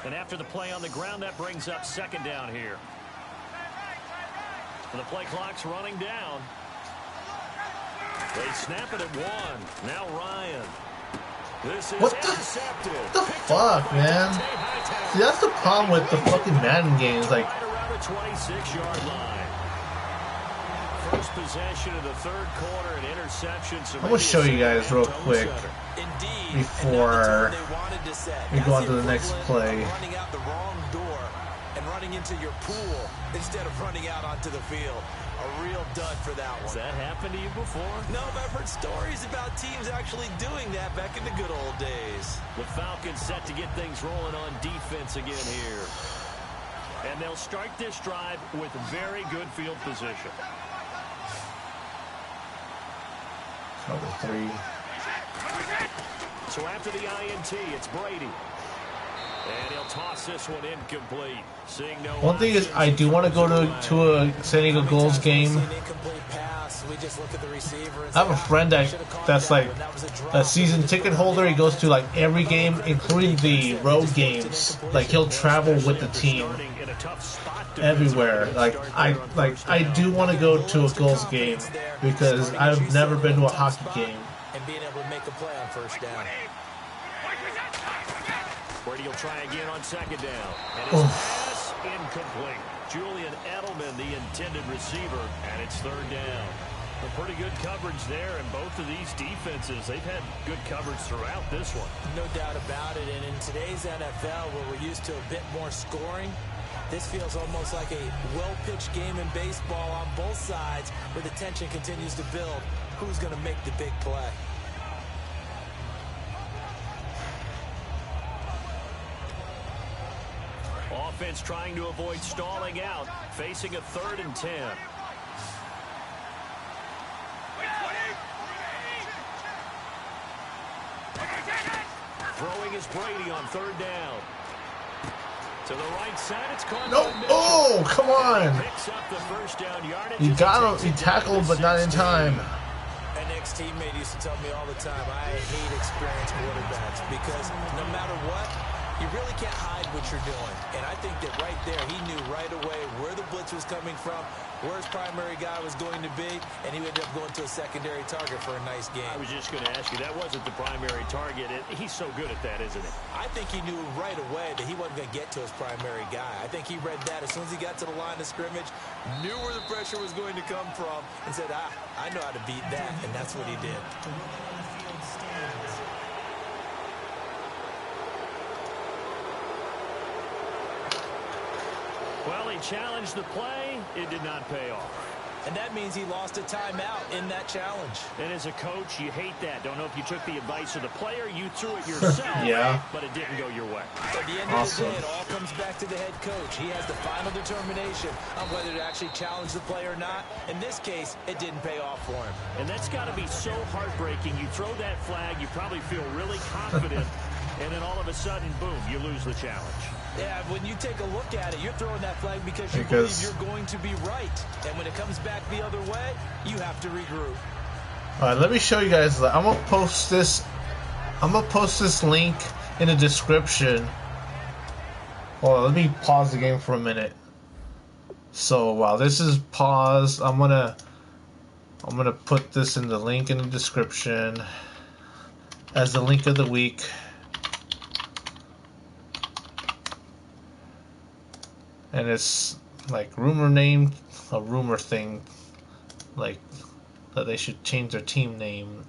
And after the play on the ground, that brings up second down here. And the play clock's running down. They snap it at 1. Now Ryan. This is intercepted. What the fuck, man? See, that's the problem with the fucking Madden games. Like, right around the 26-yard line. First possession of the third quarter, an interception. So I'm going to show you guys real quick before we go on to the next play. Running out the wrong door and running into your pool instead of running out onto the field. A real dud for that one. Has that happened to you before? No, but I've heard stories about teams actually doing that back in the good old days. The Falcons set to get things rolling on defense again here. And they'll start this drive with very good field position. Cover 3. So after the INT, it's Brady. And he'll toss this one incomplete. Seeing no One thing is, I do want to go to a San Diego Gulls game. I have a friend that's like a season ticket holder. He goes to like every game, including the road games. Like he'll travel with the team everywhere. I do want to go to a Gulls game because I've never been to a hockey game. And being able to make a play on first down. Brady will try again on second down. And his pass incomplete. Julian Edelman, the intended receiver, and it's third down. Well, pretty good coverage there, and both of these defenses, they've had good coverage throughout this one. No doubt about it, and in today's NFL, where we're used to a bit more scoring, this feels almost like a well-pitched game in baseball on both sides, where the tension continues to build. Who's going to make the big play? Offense trying to avoid stalling out, facing a 3rd and 10. Throwing is Brady on 3rd down. To the right side, it's caught. No! Oh, come on! Picks up the first down yardage. You got him. He tackled, but not in time. An ex-teammate used to tell me all the time, I hate experienced quarterbacks because no matter what, you really can't hide what you're doing. And I think that right there, he knew right away where the blitz was coming from, where his primary guy was going to be, and he ended up going to a secondary target for a nice game. I was just going to ask you, that wasn't the primary target. He's so good at that, isn't he? I think he knew right away that he wasn't going to get to his primary guy. I think he read that as soon as he got to the line of scrimmage, knew where the pressure was going to come from, and said, I know how to beat that, and that's what he did. The rookie on the field stands. Well, he challenged the play. It did not pay off. And that means he lost a timeout in that challenge. And as a coach, you hate that. Don't know if you took the advice of the player, you threw it yourself, Yeah. but it didn't go your way. At the end of the day, it all comes back to the head coach. He has the final determination on whether to actually challenge the play or not. In this case, it didn't pay off for him. And that's got to be so heartbreaking. You throw that flag, you probably feel really confident, and then all of a sudden, boom, you lose the challenge. Yeah, when you take a look at it, you're throwing that flag because you believe you're going to be right. And when it comes back the other way, you have to regroup. Alright, let me show you guys. I'm gonna post this. I'm gonna post this link in the description. Hold on, let me pause the game for a minute. So while this is paused, I'm gonna put this in the link in the description as the link of the week. And it's like a rumor thing, like that they should change their team name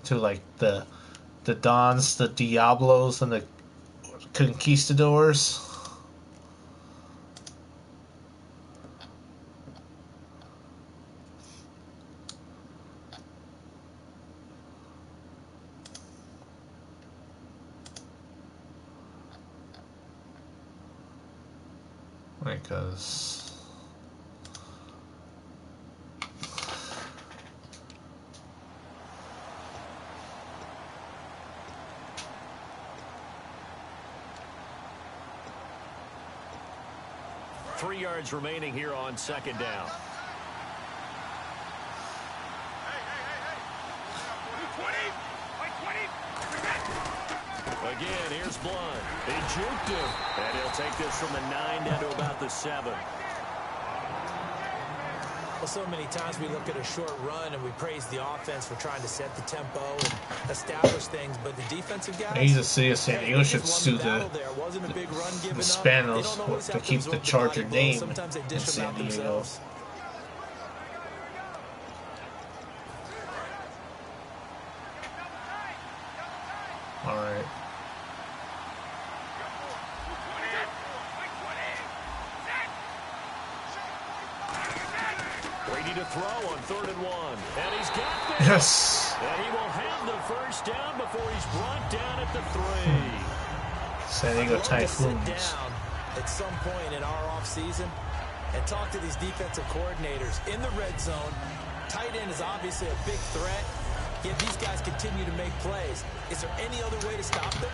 to like the Dons, the Diablos, and the Conquistadors. Because Three yards remaining here on 2nd down. Again, here's Blunt. They juked him. And he'll take this from the 9 down to about the 7. Well, so many times we look at a short run and we praise the offense for trying to set the tempo and establish things, but the defensive guys... he's a city of San Diego should sue the Spanos to keep the Charger name in San Diego. Alright. Brady to throw on 3rd and 1. And he's got this. Yes. And he will have the first down before he's brought down at the 3. San Diego Typhoons. Down at some point in our offseason and talk to these defensive coordinators in the red zone. Tight end is obviously a big threat, yet these guys continue to make plays. Is there any other way to stop them?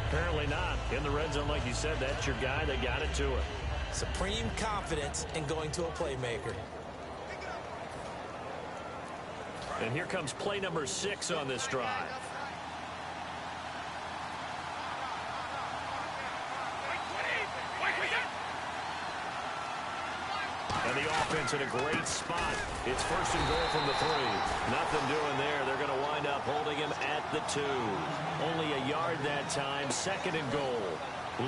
Apparently not. In the red zone, like you said, that's your guy. They got it to it. Supreme confidence in going to a playmaker. And here comes play number 6 on this drive. And the offense in a great spot. It's 1st and goal from the 3. Nothing doing there. They're going to wind up holding him at the 2. Only a yard that time. 2nd and goal.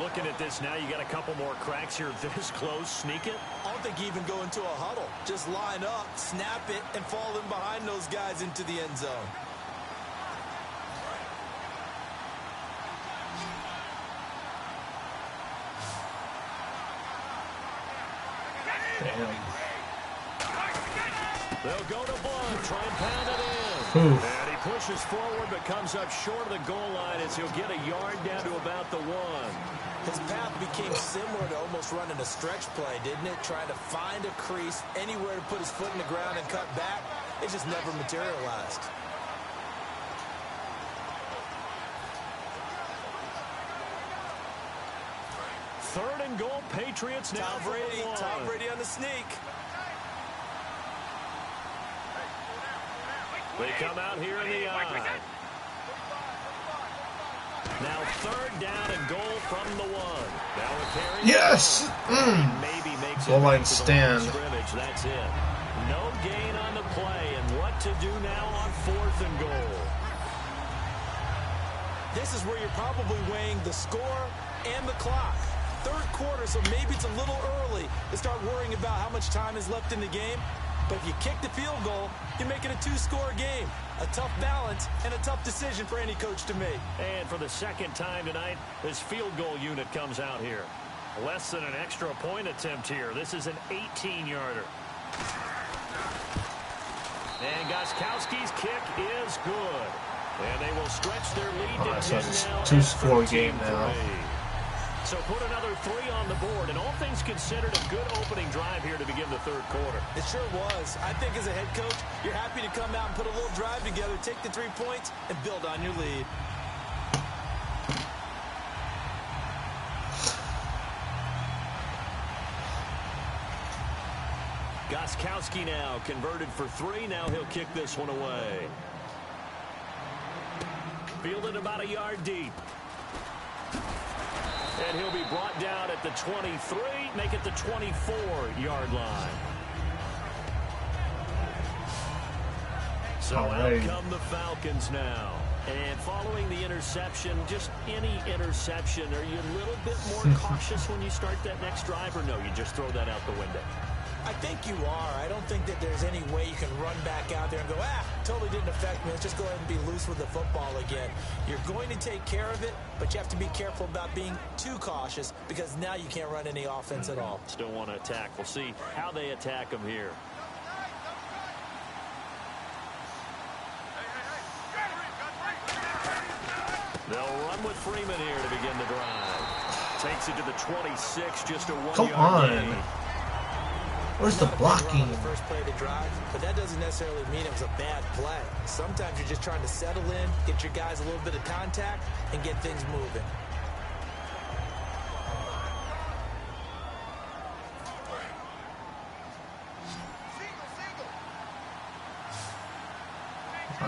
Looking at this now, you got a couple more cracks here this close. Sneak it. I don't think you even go into a huddle. Just line up, snap it, and fall in behind those guys into the end zone. Damn. They'll go to Blunt, try and pound it in. Oof. And he pushes forward but comes up short of the goal line as he'll get a yard down to about the 1. His path became similar to almost running a stretch play, didn't it? Trying to find a crease, anywhere to put his foot in the ground and cut back. It just never materialized. Third and goal, Patriots now. Tom Brady on the sneak. They come out here in the eye. Now third down and goal from the 1. Now a carry. Yes! Maybe makes Goal it line back to the stand. scrimmage. That's it. No gain on the play. And what to do now on 4th and goal. This is where you're probably weighing the score and the clock. Third quarter, so maybe it's a little early to start worrying about how much time is left in the game. But if you kick the field goal, you make it a 2-score game. A tough balance and a tough decision for any coach to make. And for the second time tonight, this field goal unit comes out here. Less than an extra point attempt here. This is an 18-yarder. And Gostkowski's kick is good. And they will stretch their lead to 10 so now. it's a 2-score game now. So put another 3 on the board, and all things considered, a good opening drive here to begin the third quarter. It sure was. I think as a head coach, you're happy to come out and put a little drive together, take the 3 points, and build on your lead. Gostkowski now converted for 3. Now he'll kick this one away. Fielded about a yard deep. And he'll be brought down at the 23, make it the 24-yard line. So out come the Falcons now. And following the interception, just any interception, are you a little bit more cautious when you start that next drive, or no, you just throw that out the window? I think you are. I don't think that there's any way you can run back out there and go, totally didn't affect me. Let's just go ahead and be loose with the football again. You're going to take care of it, but you have to be careful about being too cautious because now you can't run any offense at all. Still want to attack. We'll see how they attack them here. They'll run with Freeman here to begin the drive. Takes it to the 26, just a 1-yard gain. Where's the blocking? The first play of the drive, but that doesn't necessarily mean it was a bad play. Sometimes you're just trying to settle in, get your guys a little bit of contact, and get things moving.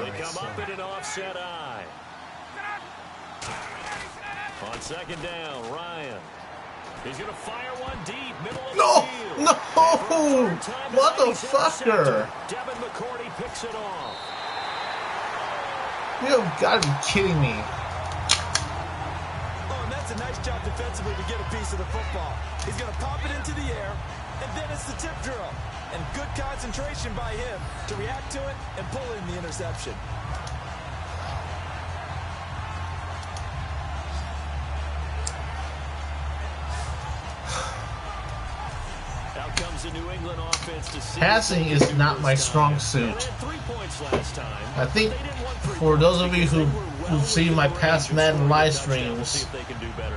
They come up in an offset eye. On second down, Ryan. He's going to fire one deep, middle of the field. No! Motherfucker! Devin McCourty picks it off. You have got to be kidding me. Oh, and that's a nice job defensively to get a piece of the football. He's going to pop it into the air, and then it's the tip drill. And good concentration by him to react to it and pull in the interception. The New England offense to see Passing is not my strong suit. 3 points last time. I think for those of you who've seen my past Madden live streams,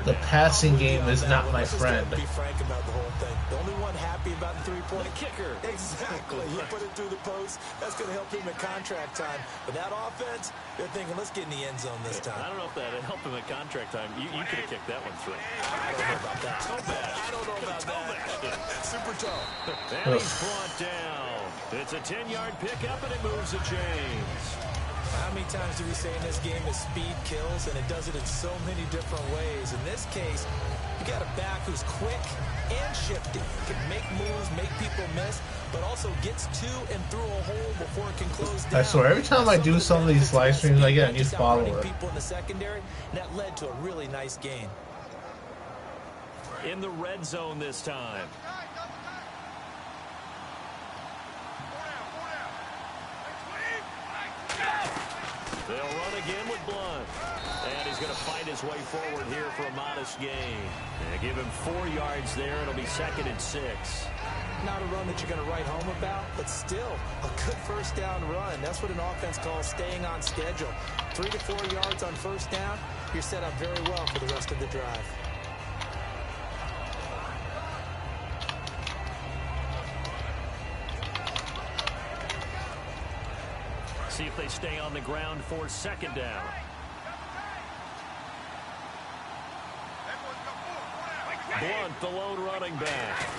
the passing game is not my friend. Be frank about the whole thing. The only one happy about the three-point kicker. Exactly. He put it through the post. That's going to help him at contract time. But that offense, they're thinking, let's get in the end zone this time. I don't know if that helped him at contract time. You could have kicked that one through. I don't know about that. I don't know about that. Super tough. And he's brought down. It's a 10-yard pickup, and it moves the chains. How many times do we say in this game that speed kills, and it does it in so many different ways? In this case, you got a back who's quick and shifty. Can make moves, make people miss, but also gets to and through a hole before it can close down. I swear, every time I do some of these live streams, I get a new follower. People in the secondary, and that led to a really nice gain. in the red zone this time. They'll run again with Blunt. And he's going to fight his way forward here for a modest gain. And give him 4 yards there. It'll be 2nd and 6. Not a run that you're going to write home about, but still a good first down run. That's what an offense calls staying on schedule. 3 to 4 yards on first down. You're set up very well for the rest of the drive. See if they stay on the ground for 2nd down. Blunt, the lone running back.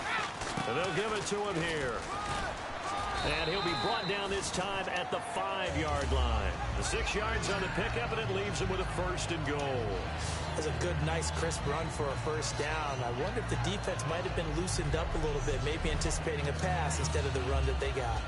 And they'll give it to him here. And he'll be brought down this time at the 5-yard line. The 6 yards on the pickup, and it leaves him with a 1st and goal. That's a good, nice, crisp run for a first down. I wonder if the defense might have been loosened up a little bit, maybe anticipating a pass instead of the run that they got.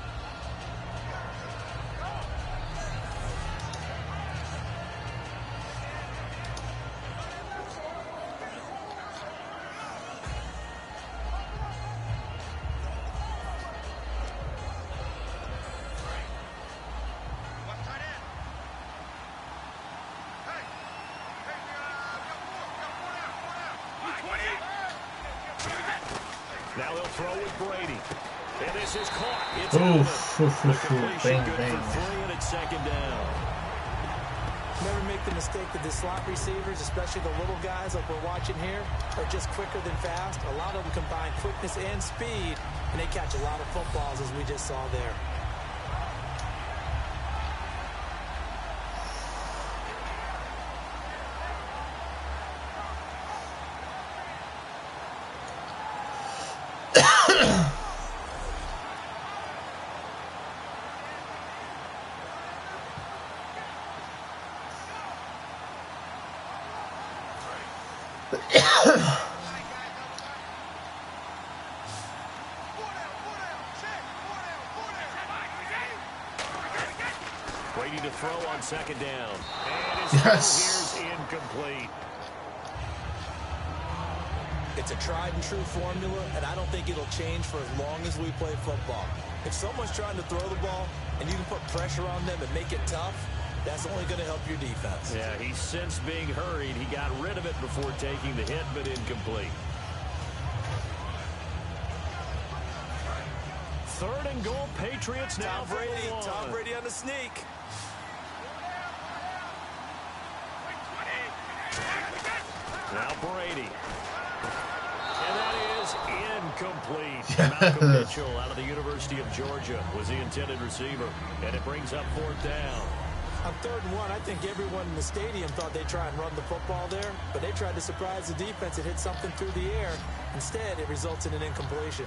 Now they'll throw with Brady. And this is caught. It's bang, bang. For 3, and it's 2nd down. Never make the mistake that the slot receivers, especially the little guys like we're watching here, are just quicker than fast. A lot of them combine quickness and speed, and they catch a lot of footballs, as we just saw there. Brady to throw on 2nd down. And his throw here's incomplete. It's a tried and true formula, and I don't think it'll change for as long as we play football. If someone's trying to throw the ball and you can put pressure on them and make it tough, that's only going to help your defense. Yeah, he sensed being hurried. He got rid of it before taking the hit, but incomplete. 3rd and goal, Patriots now. Tom Brady on the sneak. Now Brady. And that is incomplete. Malcolm Mitchell out of the University of Georgia was the intended receiver. And it brings up 4th down. On 3rd and 1, I think everyone in the stadium thought they'd try and run the football there, but they tried to surprise the defense and hit something through the air. Instead, it results in an incompletion.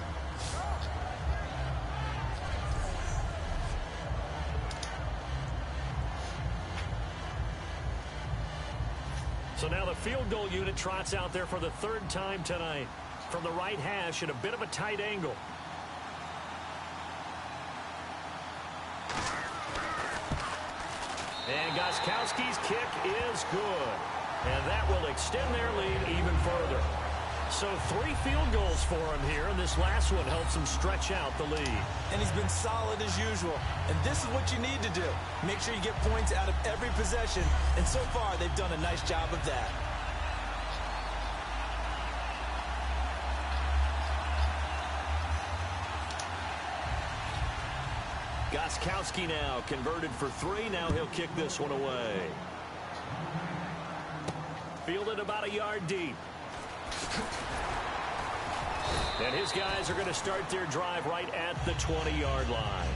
So now the field goal unit trots out there for the 3rd time tonight from the right hash at a bit of a tight angle. And Gostkowski's kick is good. And that will extend their lead even further. So 3 field goals for him here, and this last one helps him stretch out the lead. And he's been solid as usual. And this is what you need to do. Make sure you get points out of every possession. And so far, they've done a nice job of that. Gostkowski now converted for 3. Now he'll kick this one away. Fielded about a yard deep. And his guys are going to start their drive right at the 20-yard line.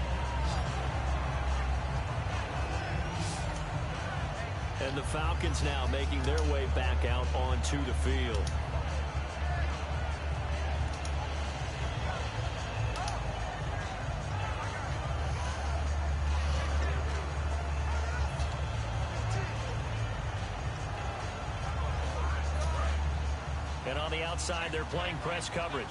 And the Falcons now making their way back out onto the field. And on the outside, they're playing press coverage.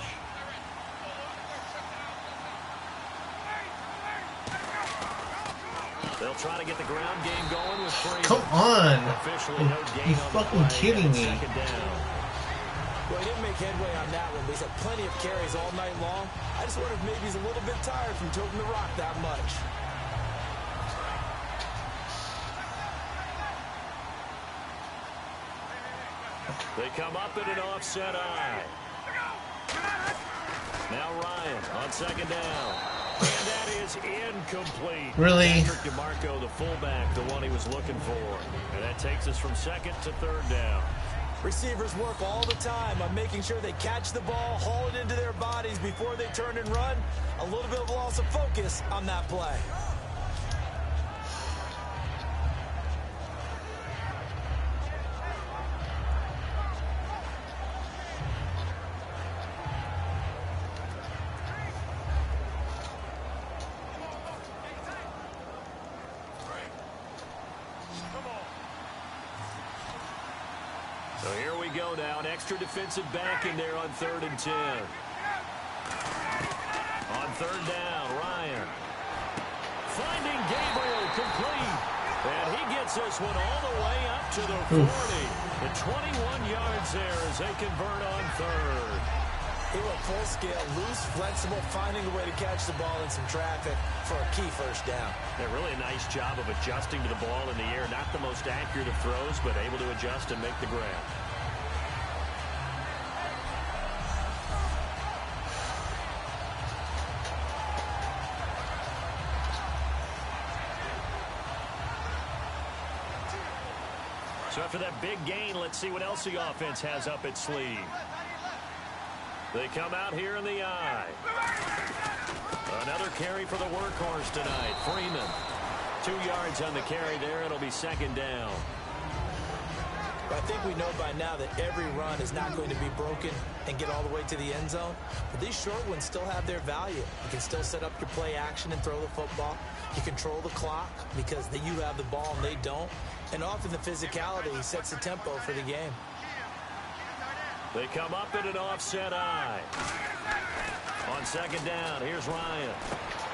They'll try to get the ground game going with Freeman. Come on. Officially no gain You on the fucking play, kidding and me. 2nd down. Well, he didn't make headway on that one, but he's had plenty of carries all night long. I just wonder if maybe he's a little bit tired from toting the rock that much. They come up in an offset eye. Now Ryan on second down. And that is incomplete. Really? Patrick DeMarco, the fullback, the one he was looking for. And that takes us from second to third down. Receivers work all the time on making sure they catch the ball, haul it into their bodies before they turn and run. A little bit of loss of focus on that play. So here we go now, an extra defensive back in there on 3rd and 10. On 3rd down, Ryan. Finding Gabriel complete. And he gets this one all the way up to the 40. The 21 yards there as they convert on 3rd. He went full scale, loose, flexible, finding a way to catch the ball in some traffic for a key first down. Yeah, really a nice job of adjusting to the ball in the air. Not the most accurate of throws, but able to adjust and make the grab. So after that big gain, let's see what else the offense has up its sleeve. They come out here in the eye. Another carry for the workhorse tonight, Freeman. 2 yards on the carry there. It'll be second down. I think we know by now that every run is not going to be broken and get all the way to the end zone. But these short ones still have their value. You can still set up your play action and throw the football. You control the clock because you have the ball and they don't. And often the physicality sets the tempo for the game. They come up in an offset eye. On second down, here's Ryan.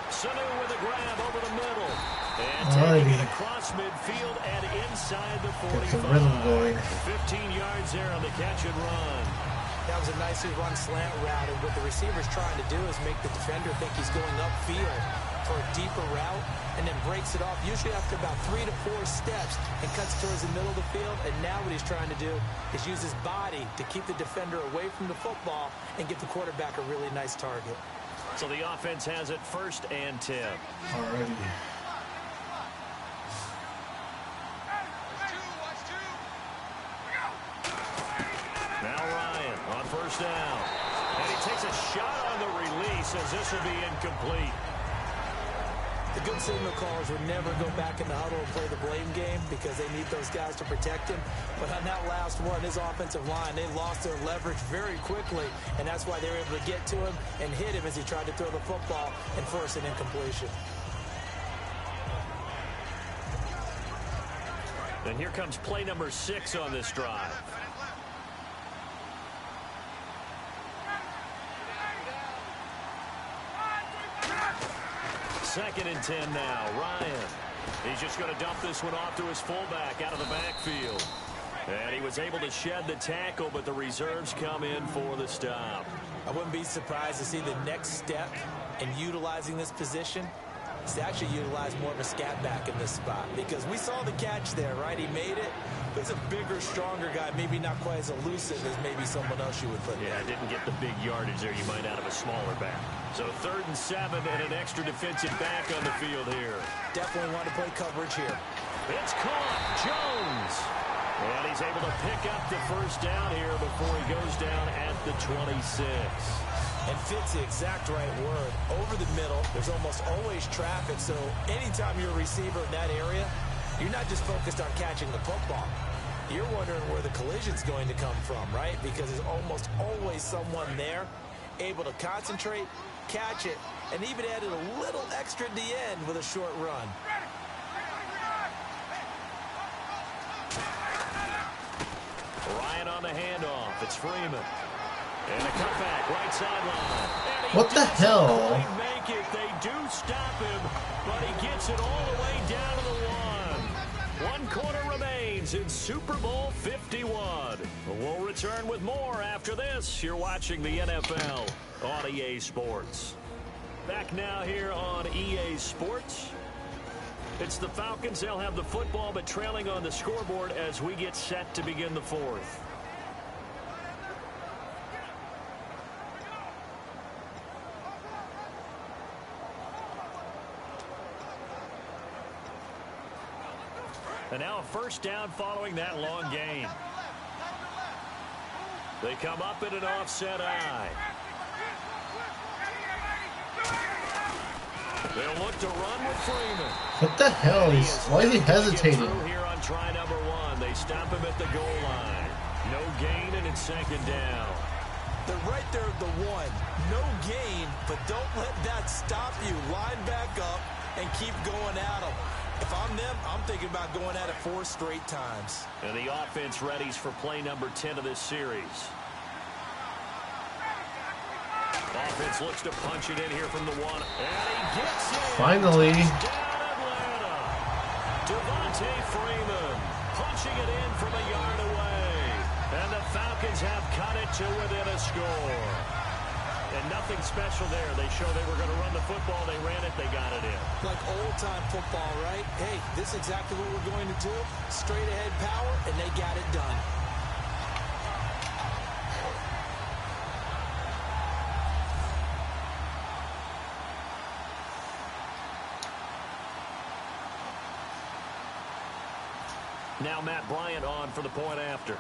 Sanu with a grab over the middle. And taking it across midfield and inside the 45. 15 yards there on the catch and run. That was a nicely run slant route, and what the receiver's trying to do is make the defender think he's going upfield for a deeper route, and then breaks it off, usually after about 3 to 4 steps, and cuts towards the middle of the field. And now what he's trying to do is use his body to keep the defender away from the football and give the quarterback a really nice target. So the offense has it 1st and 10. Already. Now Ryan on 1st down. And he takes a shot on the release as this will be incomplete. The good signal callers would never go back in the huddle and play the blame game because they need those guys to protect him. But on that last one, his offensive line, they lost their leverage very quickly, and that's why they were able to get to him and hit him as he tried to throw the football and force an incompletion. And here comes play number 6 on this drive. Second and 10 now. Ryan. He's just going to dump this one off to his fullback out of the backfield. And he was able to shed the tackle, but the reserves come in for the stop. I wouldn't be surprised to see the next step in utilizing this position is to actually utilize more of a scat back in this spot, because we saw the catch there, right? He made it. But it's a bigger, stronger guy, maybe not quite as elusive as maybe someone else you would put there. Yeah, didn't get the big yardage there you might out of a smaller back. So 3rd and 7 and an extra defensive back on the field here. Definitely want to play coverage here. It's caught. Jones. And he's able to pick up the 1st down here before he goes down at the 26. And fits the exact right word. Over the middle, there's almost always traffic, so anytime you're a receiver in that area, you're not just focused on catching the football. You're wondering where the collision's going to come from, right? Because there's almost always someone there able to concentrate, catch it, and even added a little extra at the end with a short run. Ryan on the handoff. It's Freeman. And a cutback, right sideline. What the hell? Make it. They do stop him, but he gets it all the way down to the 1. One quarter remains in Super Bowl 51. We'll return with more after this. You're watching the NFL on EA Sports. Back now here on EA Sports. It's the Falcons. They'll have the football, but trailing on the scoreboard as we get set to begin the fourth. And now a first down following that long gain. They come up in an offset eye. They'll look to run with Freeman. What the hell? Why is he hesitating? Here on try number one. They stop him at the goal line. No gain, and it's second down. They're right there at the one. No gain, but don't let that stop you. Line back up and keep going at them. If I'm them, I'm thinking about going at it 4 straight times. And the offense readies for play number 10 of this series. Offense looks to punch it in here from the one. And he gets it. Finally. Down Atlanta. Devontae Freeman punching it in from a yard away. And the Falcons have cut it to within a score. And nothing special there. They showed they were going to run the football. They ran it. They got it in. Like old-time football, right? Hey, this is exactly what we're going to do. Straight ahead power, and they got it done. Now Matt Bryant on for the point after.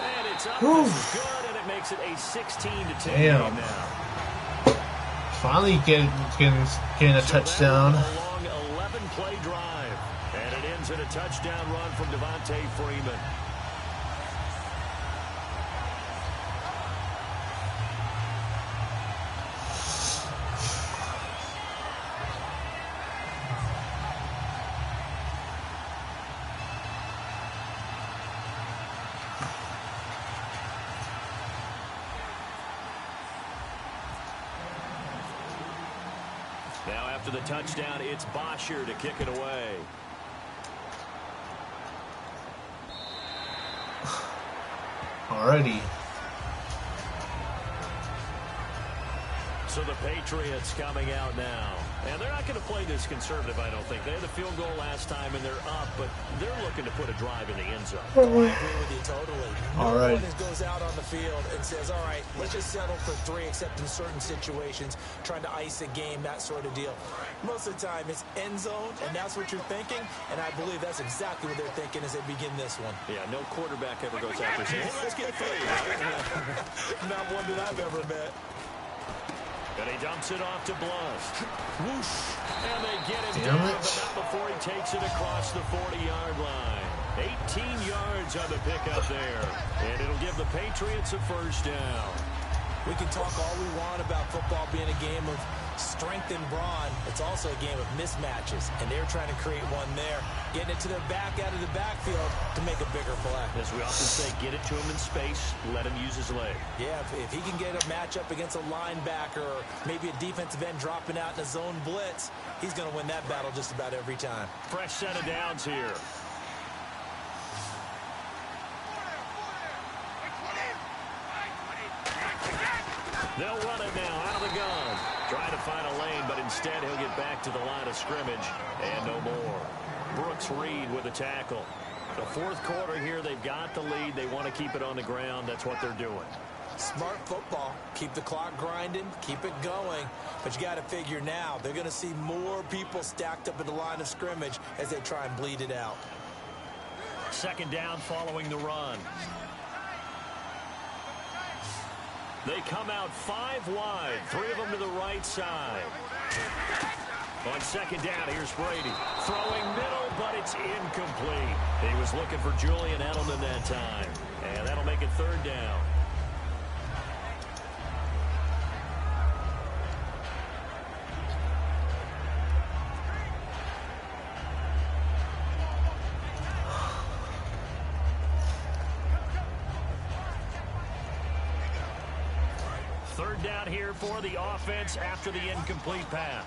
And it's up. This is good, and it makes it a 16-10 game now. Finally getting a touchdown. A long 11-play drive, and it ends in a touchdown run from Devontae Freeman. Now after the touchdown, it's Bosher to kick it away. Alrighty. So the Patriots coming out now. And they're not going to play this conservative, I don't think. They had the field goal last time, and they're up, but they're looking to put a drive in the end zone. I agree with you totally. All right. No one goes out on the field and says, all right, let's just settle for 3, except in certain situations, trying to ice a game, that sort of deal. Most of the time, it's end zone, and that's what you're thinking, and I believe that's exactly what they're thinking as they begin this one. Yeah, no quarterback ever goes after saying, hey, let's get 3. Right? Not one that I've ever met. And he dumps it off to Blunt. Whoosh. And they get him Damn down, it. but not before he takes it across the 40-yard line. 18 yards on the pickup there. And it'll give the Patriots a first down. We can talk all we want about football being a game of strength and brawn. It's also a game of mismatches, and they're trying to create one there, getting it to their back out of the backfield to make a bigger play. As we often say, get it to him in space, let him use his leg. Yeah, if he can get a matchup against a linebacker or maybe a defensive end dropping out in a zone blitz, he's going to win that battle just about every time. Fresh set of downs here. They'll run it now out of the gun. Trying to find a lane, but instead he'll get back to the line of scrimmage. And no more. Brooks Reed with a tackle. The fourth quarter here, they've got the lead. They want to keep it on the ground. That's what they're doing. Smart football. Keep the clock grinding. Keep it going. But you got to figure now, they're going to see more people stacked up at the line of scrimmage as they try and bleed it out. Second down following the run. They come out 5 wide, 3 of them to the right side. On second down, here's Brady. Throwing middle, but it's incomplete. He was looking for Julian Edelman that time. And that'll make it third down. Third down here for the offense after the incomplete pass.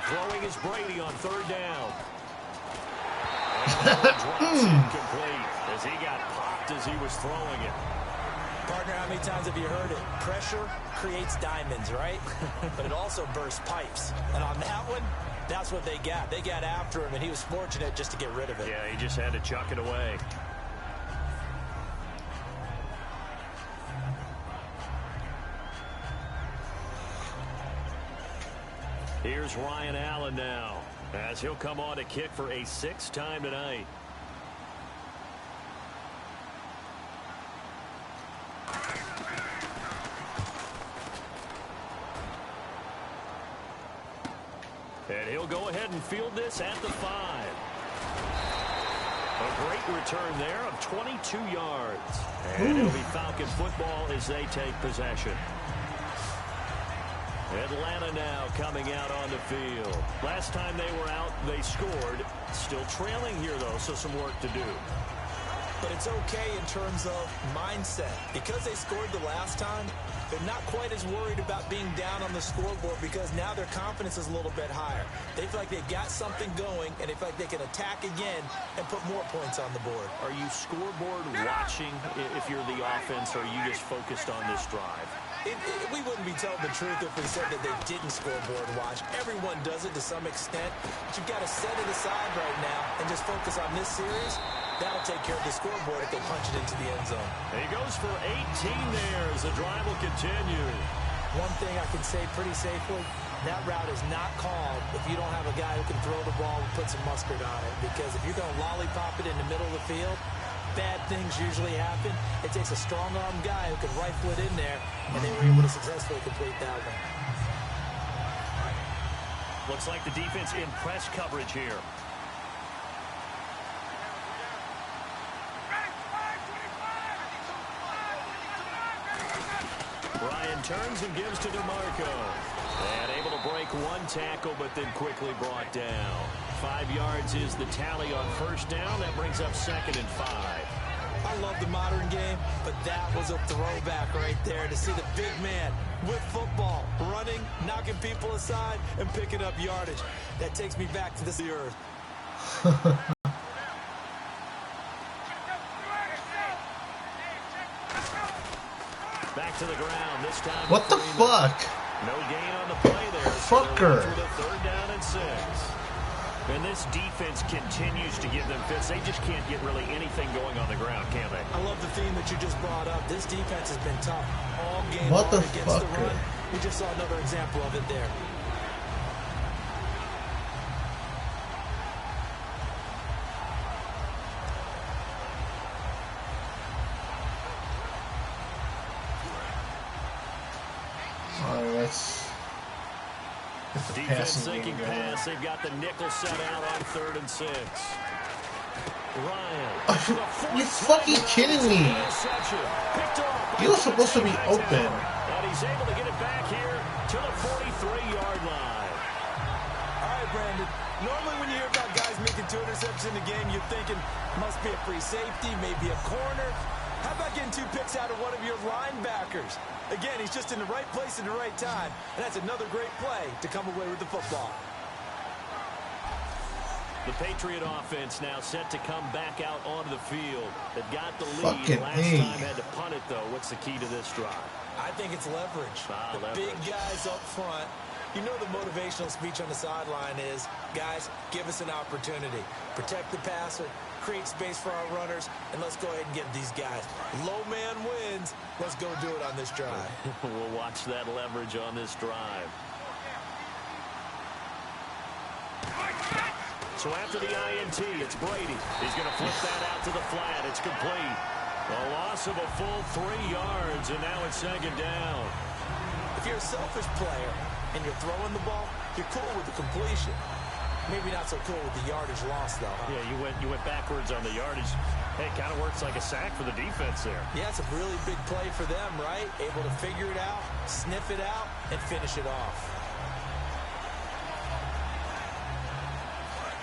Throwing is Brady on third down. And drops incomplete as he got popped as he was throwing it. Partner, how many times have you heard it? Pressure creates diamonds, right? But it also bursts pipes. And on that one, that's what they got. They got after him, and he was fortunate just to get rid of it. Yeah, he just had to chuck it away. Here's Ryan Allen now, as he'll come on to kick for a 6th time tonight. And he'll go ahead and field this at the 5. A great return there of 22 yards. And it'll be Falcon football as they take possession. Atlanta now coming out on the field. Last time they were out, they scored. Still trailing here, though, so some work to do. But it's okay in terms of mindset. Because they scored the last time, they're not quite as worried about being down on the scoreboard because now their confidence is a little bit higher. They feel like they've got something going, and they feel like they can attack again and put more points on the board. Are you scoreboard watching if you're the offense, or are you just focused on this drive? We wouldn't be telling the truth if we said that they didn't scoreboard watch. Everyone does it to some extent. But you've got to set it aside right now and just focus on this series. That'll take care of the scoreboard if they punch it into the end zone. He goes for 18 there as the drive will continue. One thing I can say pretty safely, that route is not called if you don't have a guy who can throw the ball and put some mustard on it. Because if you're going to lollipop it in the middle of the field, bad things usually happen. It takes a strong-armed guy who can rifle it in there, and they were able to successfully complete that one. Looks like the defense in press coverage here. Ryan turns and gives to DeMarco. And able to break one tackle, but then quickly brought down. 5 yards is the tally on first down. That brings up 2nd and 5. I love the modern game, but that was a throwback right there to see the big man with football, running, knocking people aside, and picking up yardage. That takes me back to this earth. Back to the ground. This time. What the fuck? No gain on the play there. Fucker. So the 3rd down and 6. And this defense continues to give them fits. They just can't get really anything going on the ground, can they? I love the theme that you just brought up. This defense has been tough all game What long the against fuck? the run. We just saw another example of it there. Alright, let's get the Defense passing game sinking going. pass. They've got the nickel set out on 3rd and 6. Ryan. You fucking kidding me? He was supposed to be open. And he's able to get it back here to the 43-yard line. All right, Brandon. Normally when you hear about guys making 2 interceptions in the game, you're thinking must be a free safety, maybe a corner. How about getting 2 picks out of one of your linebackers? Again, he's just in the right place at the right time, and that's another great play to come away with the football. The Patriot offense now set to come back out onto the field. They've got the lead. Fucking Last time had to punt it, though. What's the key to this drive? I think it's leverage. The Leverage. big guys up front. You know the motivational speech on the sideline is, guys, give us an opportunity. Protect the passer, create space for our runners, and let's go ahead and get these guys. Low man wins. Let's go do it on this drive. We'll watch that leverage on this drive. So after the INT, it's Brady. He's going to flip that out to the flat. It's complete. A loss of a full 3 yards, and now it's 2nd down. If you're a selfish player and you're throwing the ball, you're cool with the completion. Maybe not so cool with the yardage loss, though. Huh? Yeah, you went backwards on the yardage. Hey, it kind of works like a sack for the defense there. Yeah, it's a really big play for them, right? Able to figure it out, sniff it out, and finish it off.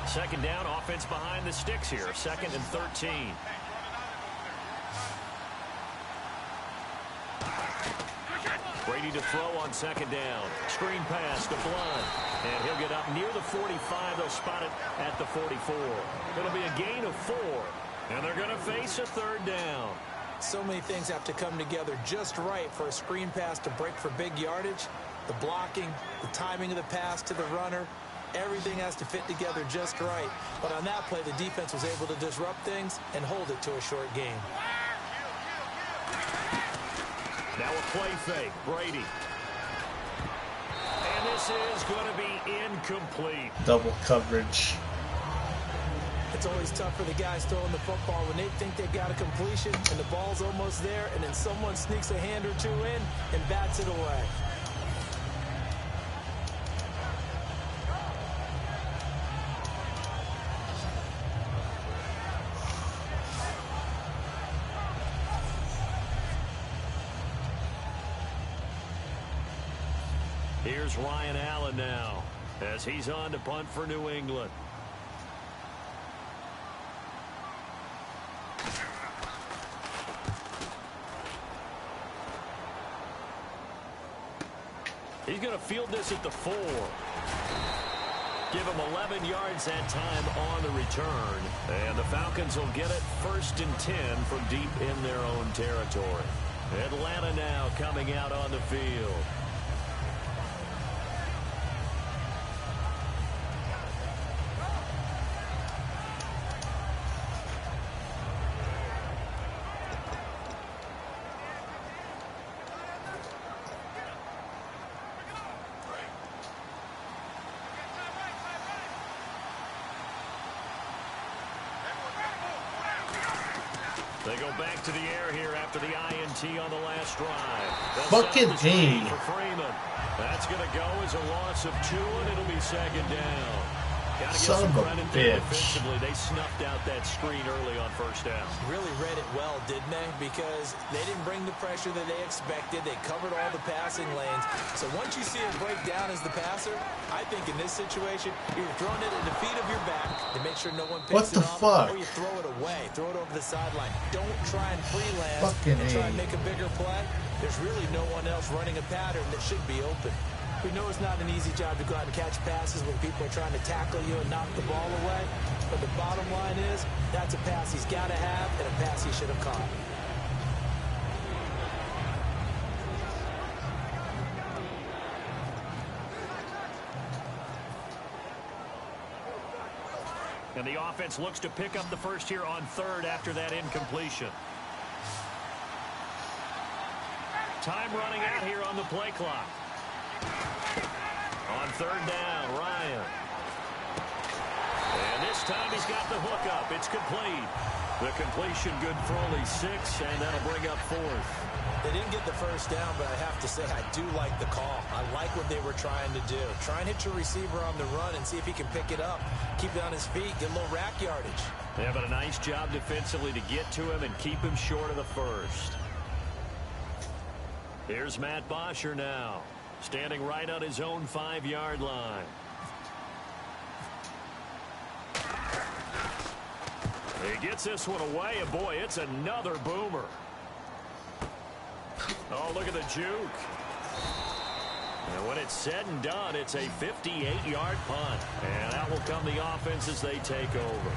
2nd down, offense behind the sticks here. 2nd and 13. Brady to throw on second down. Screen pass to Blunt. And he'll get up near the 45. They'll spot it at the 44. It'll be a gain of 4. And they're going to face a third down. So many things have to come together just right for a screen pass to break for big yardage. The blocking, the timing of the pass to the runner, everything has to fit together just right. But on that play, the defense was able to disrupt things and hold it to a short game. Now a play fake, Brady. And this is going to be incomplete. Double coverage. It's always tough for the guys throwing the football when they think they've got a completion and the ball's almost there, and then someone sneaks a hand or two in and bats it away. Here's Ryan Allen now as he's on to punt for New England. He's going to field this at the 4. Give him 11 yards that time on the return. And the Falcons will get it 1st and 10 from deep in their own territory. Atlanta now coming out on the field. They go back to the air here after the INT on the last drive. Fucking A. For Freeman. That's going to go as a loss of 2, and it'll be second down. Got to give some credit there defensively. They snuffed out that screen early on first down. Really read it well, didn't they? Because they didn't bring the pressure that they expected. They covered all the passing lanes. So once you see it break down as the passer, I think in this situation, you're throwing it at the feet of your back to make sure no one picks it up. Or you throw it away. Throw it over the sideline. Don't try and freelance and try and make a bigger play. There's really no one else running a pattern that should be open. We know it's not an easy job to go out and catch passes when people are trying to tackle you and knock the ball away. But the bottom line is, that's a pass he's got to have and a pass he should have caught. And the offense looks to pick up the first here on 3rd after that incompletion. Time running out here on the play clock. On 3rd down, Ryan. And this time he's got the hook up. It's complete. The completion good for only 6, and that'll bring up 4th. They didn't get the first down, but I have to say I do like the call. I like what they were trying to do. Try and hit your receiver on the run and see if he can pick it up. Keep it on his feet. Get a little rack yardage. Yeah, but a nice job defensively to get to him and keep him short of the first. Here's Matt Bosher now, standing right on his own 5-yard line. He gets this one away, and boy, it's another boomer. Oh, look at the juke. And when it's said and done, it's a 58-yard punt. And that will come the offense as they take over.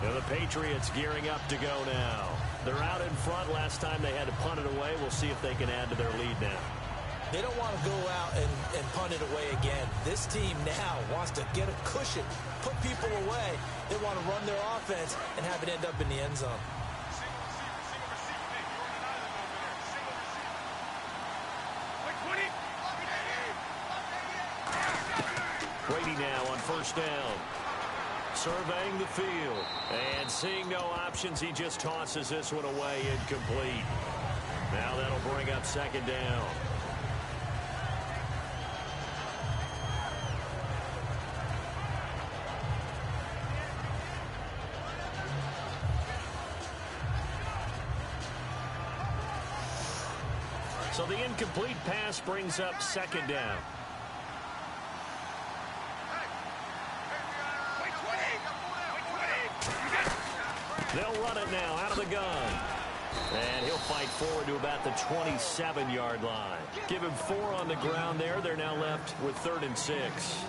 And the Patriots gearing up to go now. They're out in front. Last time they had to punt it away. We'll see if they can add to their lead now. They don't want to go out and punt it away again. This team now wants to get a cushion, put people away. They want to run their offense and have it end up in the end zone. Brady now on 1st down. Surveying the field. And seeing no options, he just tosses this one away, incomplete. Now that'll bring up 2nd down. So the incomplete pass brings up 2nd down. They'll run it now out of the gun. And he'll fight forward to about the 27-yard line. Give him 4 on the ground there. They're now left with 3rd and 6.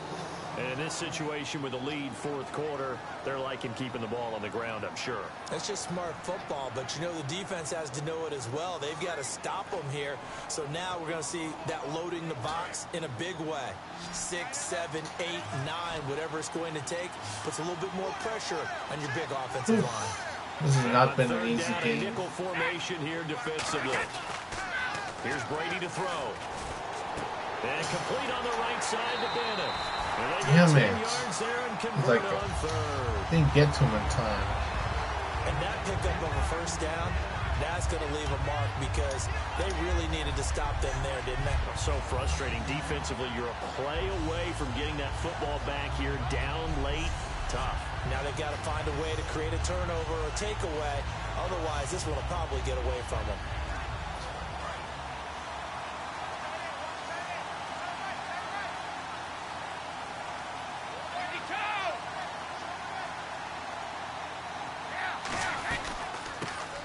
And in this situation with a lead, 4th quarter, they're liking keeping the ball on the ground, I'm sure. That's just smart football, but you know the defense has to know it as well. They've got to stop them here. So now we're going to see that loading the box in a big way. 6, 7, 8, 9, whatever it's going to take, puts a little bit more pressure on your big offensive line. This has not been an Third easy down, game. Nickel formation here defensively. Here's Brady to throw. And complete on the right side to Bennett. And they get 10 yards there and convert on 3rd. Didn't get to him in time. And that pickup of a 1st down, that's going to leave a mark because they really needed to stop them there, didn't they? So frustrating. Defensively, you're a play away from getting that football back here down late. Tough. Now they've got to find a way to create a turnover or takeaway. Otherwise, this one will probably get away from them.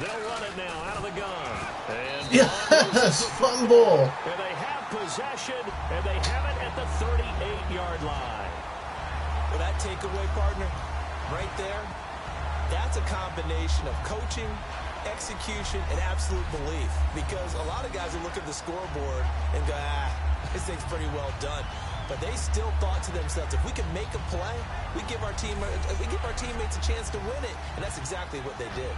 They'll run it now out of the gun. And Yes, fumble. And they have possession, and they have it at the 38-yard line. Well, that takeaway, partner, right there, that's a combination of coaching, execution, and absolute belief. Because a lot of guys will look at the scoreboard and go, this thing's pretty well done. But they still thought to themselves, if we can make a play, we give our teammates a chance to win it. And that's exactly what they did.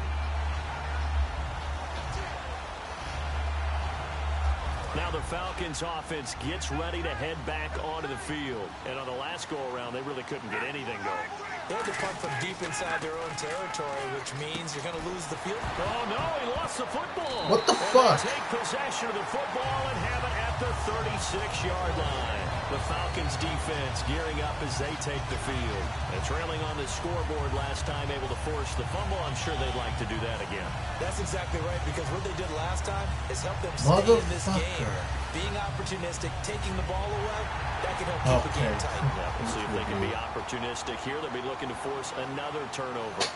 Now the Falcons offense gets ready to head back onto the field. And on the last go-around, they really couldn't get anything going. They had to punt from deep inside their own territory, which means you're going to lose the field. Oh, no, he lost the football. What the fuck? They take possession of the football and have it at the 36-yard line. The Falcons defense gearing up as they take the field. And trailing on the scoreboard last time, able to force the fumble. I'm sure they'd like to do that again. That's exactly right, because what they did last time is help them stay in this game. Being opportunistic, taking the ball away, that can help keep the game tight. Yeah, we'll see if they can be opportunistic here. They'll be looking to force another turnover.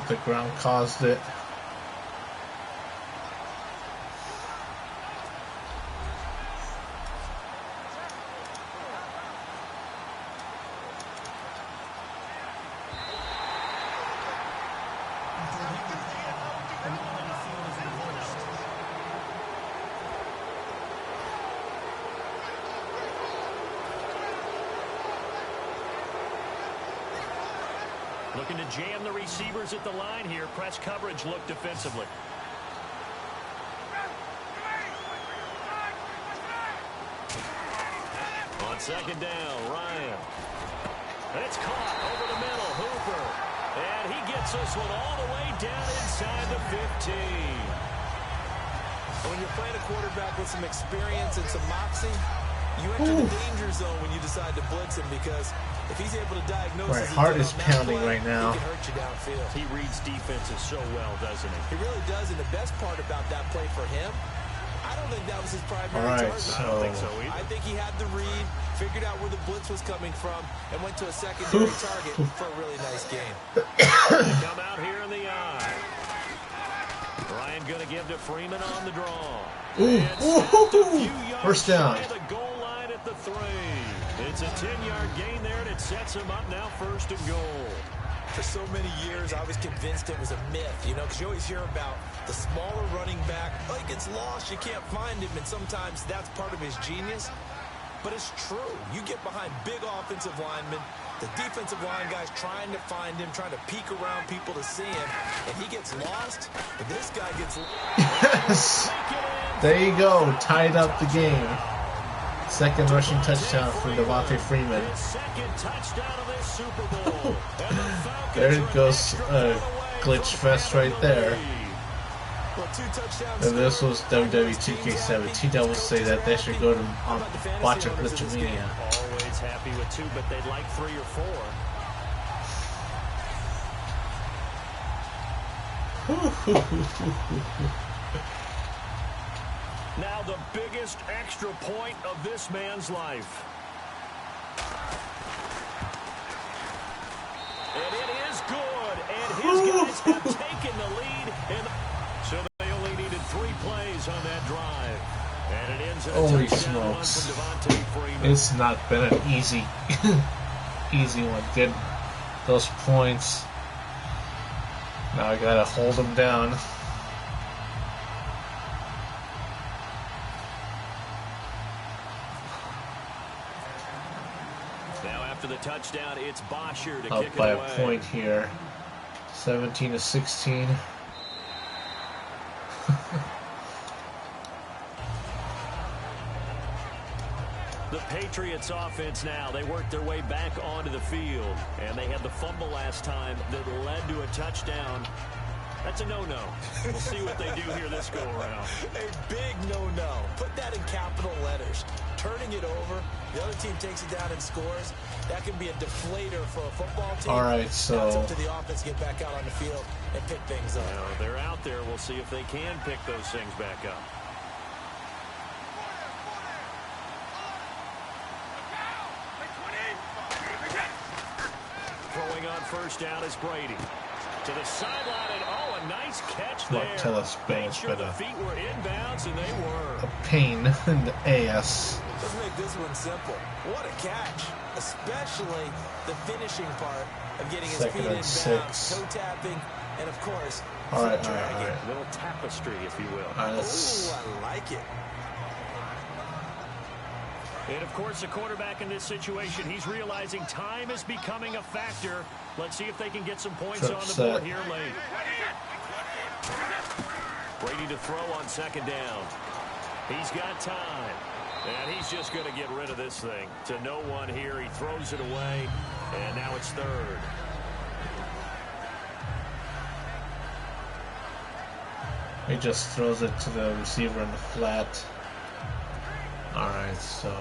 The ground caused it. Looking to jam the receivers at the line here. Press coverage look defensively. On 2nd down, Ryan. It's caught over the middle. Hooper. And he gets this one all the way down inside the 15. When you're playing a quarterback with some experience and some moxie, you enter the danger zone when you decide to blitz him, because if he's able to diagnose My heart is pounding right now. he can hurt you downfield. He reads defenses so well, doesn't he? He really does, and the best part about that play for him, I don't think that was his primary target. I don't think so either. I think he had the read, figured out where the blitz was coming from, and went to a secondary target for a really nice game. Come out here in the eye. Ryan going to give to Freeman on the draw. First down. The goal line at the 3. It's a 10-yard gain there, and it sets him up now 1st and goal. For so many years, I was convinced it was a myth, because you always hear about the smaller running back. Oh, he gets lost, you can't find him, and sometimes that's part of his genius. But it's true. You get behind big offensive linemen, the defensive line guys trying to find him, trying to peek around people to see him, and he gets lost, and this guy gets Yes! There you go. Tied up the game. 2nd rushing touchdown for Devontae Freeman. There it goes, glitch fest right there. If this was WWE 2K17, I would say that they should go to watch a Glitchamania. Always happy with 2, but they'd like 3 or 4. Now the biggest extra point of this man's life. Patriots have taken the lead. So they only needed 3 plays on that drive. And it ends in a Holy touchdown run smokes. from Devontae Freeman. It's not been an easy one. Get those points. Now I gotta hold them down. Now after the touchdown, it's Bosher to Up kick it by away. a point here. 17-16. The Patriots offense now, they worked their way back onto the field, and they had the fumble last time that led to a touchdown. That's a no-no. We'll see what they do here this go-around. A big no-no. Put that in capital letters. Turning it over, the other team takes it down and scores. That can be a deflator for a football team. All right, Now it's so up to the offense to get back out on the field and pick things up. Well, they're out there. We'll see if they can pick those things back up. Throwing on first down is Brady. To the sideline, and a nice catch there. What, tell us, Ben, Made it's sure been the a- feet were inbounds, and they were. a pain in the ass. Let's make this one simple. What a catch. Especially the finishing part of getting his Second feet and inbounds, 6. toe tapping, and of course, All right, foot all right, all dragging. right. Little tapestry, if you will. All right, let's- Oh, I like it. And, of course, the quarterback in this situation, he's realizing time is becoming a factor. Let's see if they can get some points Trip on the set. board here late. Brady to throw on second down. He's got time. And he's just going to get rid of this thing. To no one here. He throws it away. And now it's third. He just throws it to the receiver in the flat. Alright, so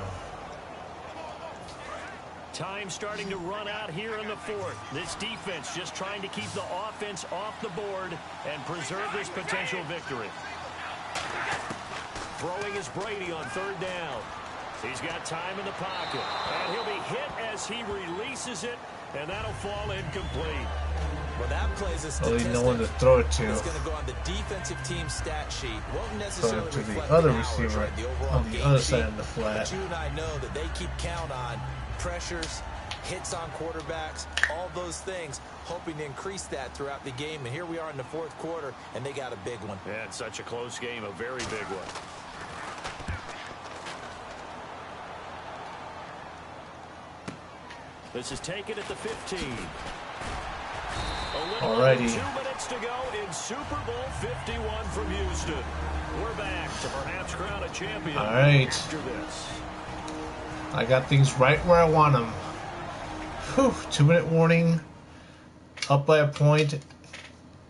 Time starting to run out here in the fourth. This defense just trying to keep the offense off the board and preserve this potential victory. Throwing is Brady on third down. He's got time in the pocket. And he'll be hit as he releases it, and that'll fall incomplete. Well, that plays a really statistic. no one to throw it to. It's going to go on the defensive team stat sheet. Won't Throw necessarily it to the reflect other the hours, receiver right? The overall on the game other sheet. side of the flat. But you and I know that they keep count on pressures, hits on quarterbacks, all those things, hoping to increase that throughout the game. And here we are in the fourth quarter, and they got a big one. Yeah, it's such a close game, a very big one. This is taken at the 15. A little over 2 minutes to go in Super Bowl 51 from Houston. We're back to perhaps crown a champion. All right. After this. I got things right where I want them. Whew, 2-minute warning. Up by a point.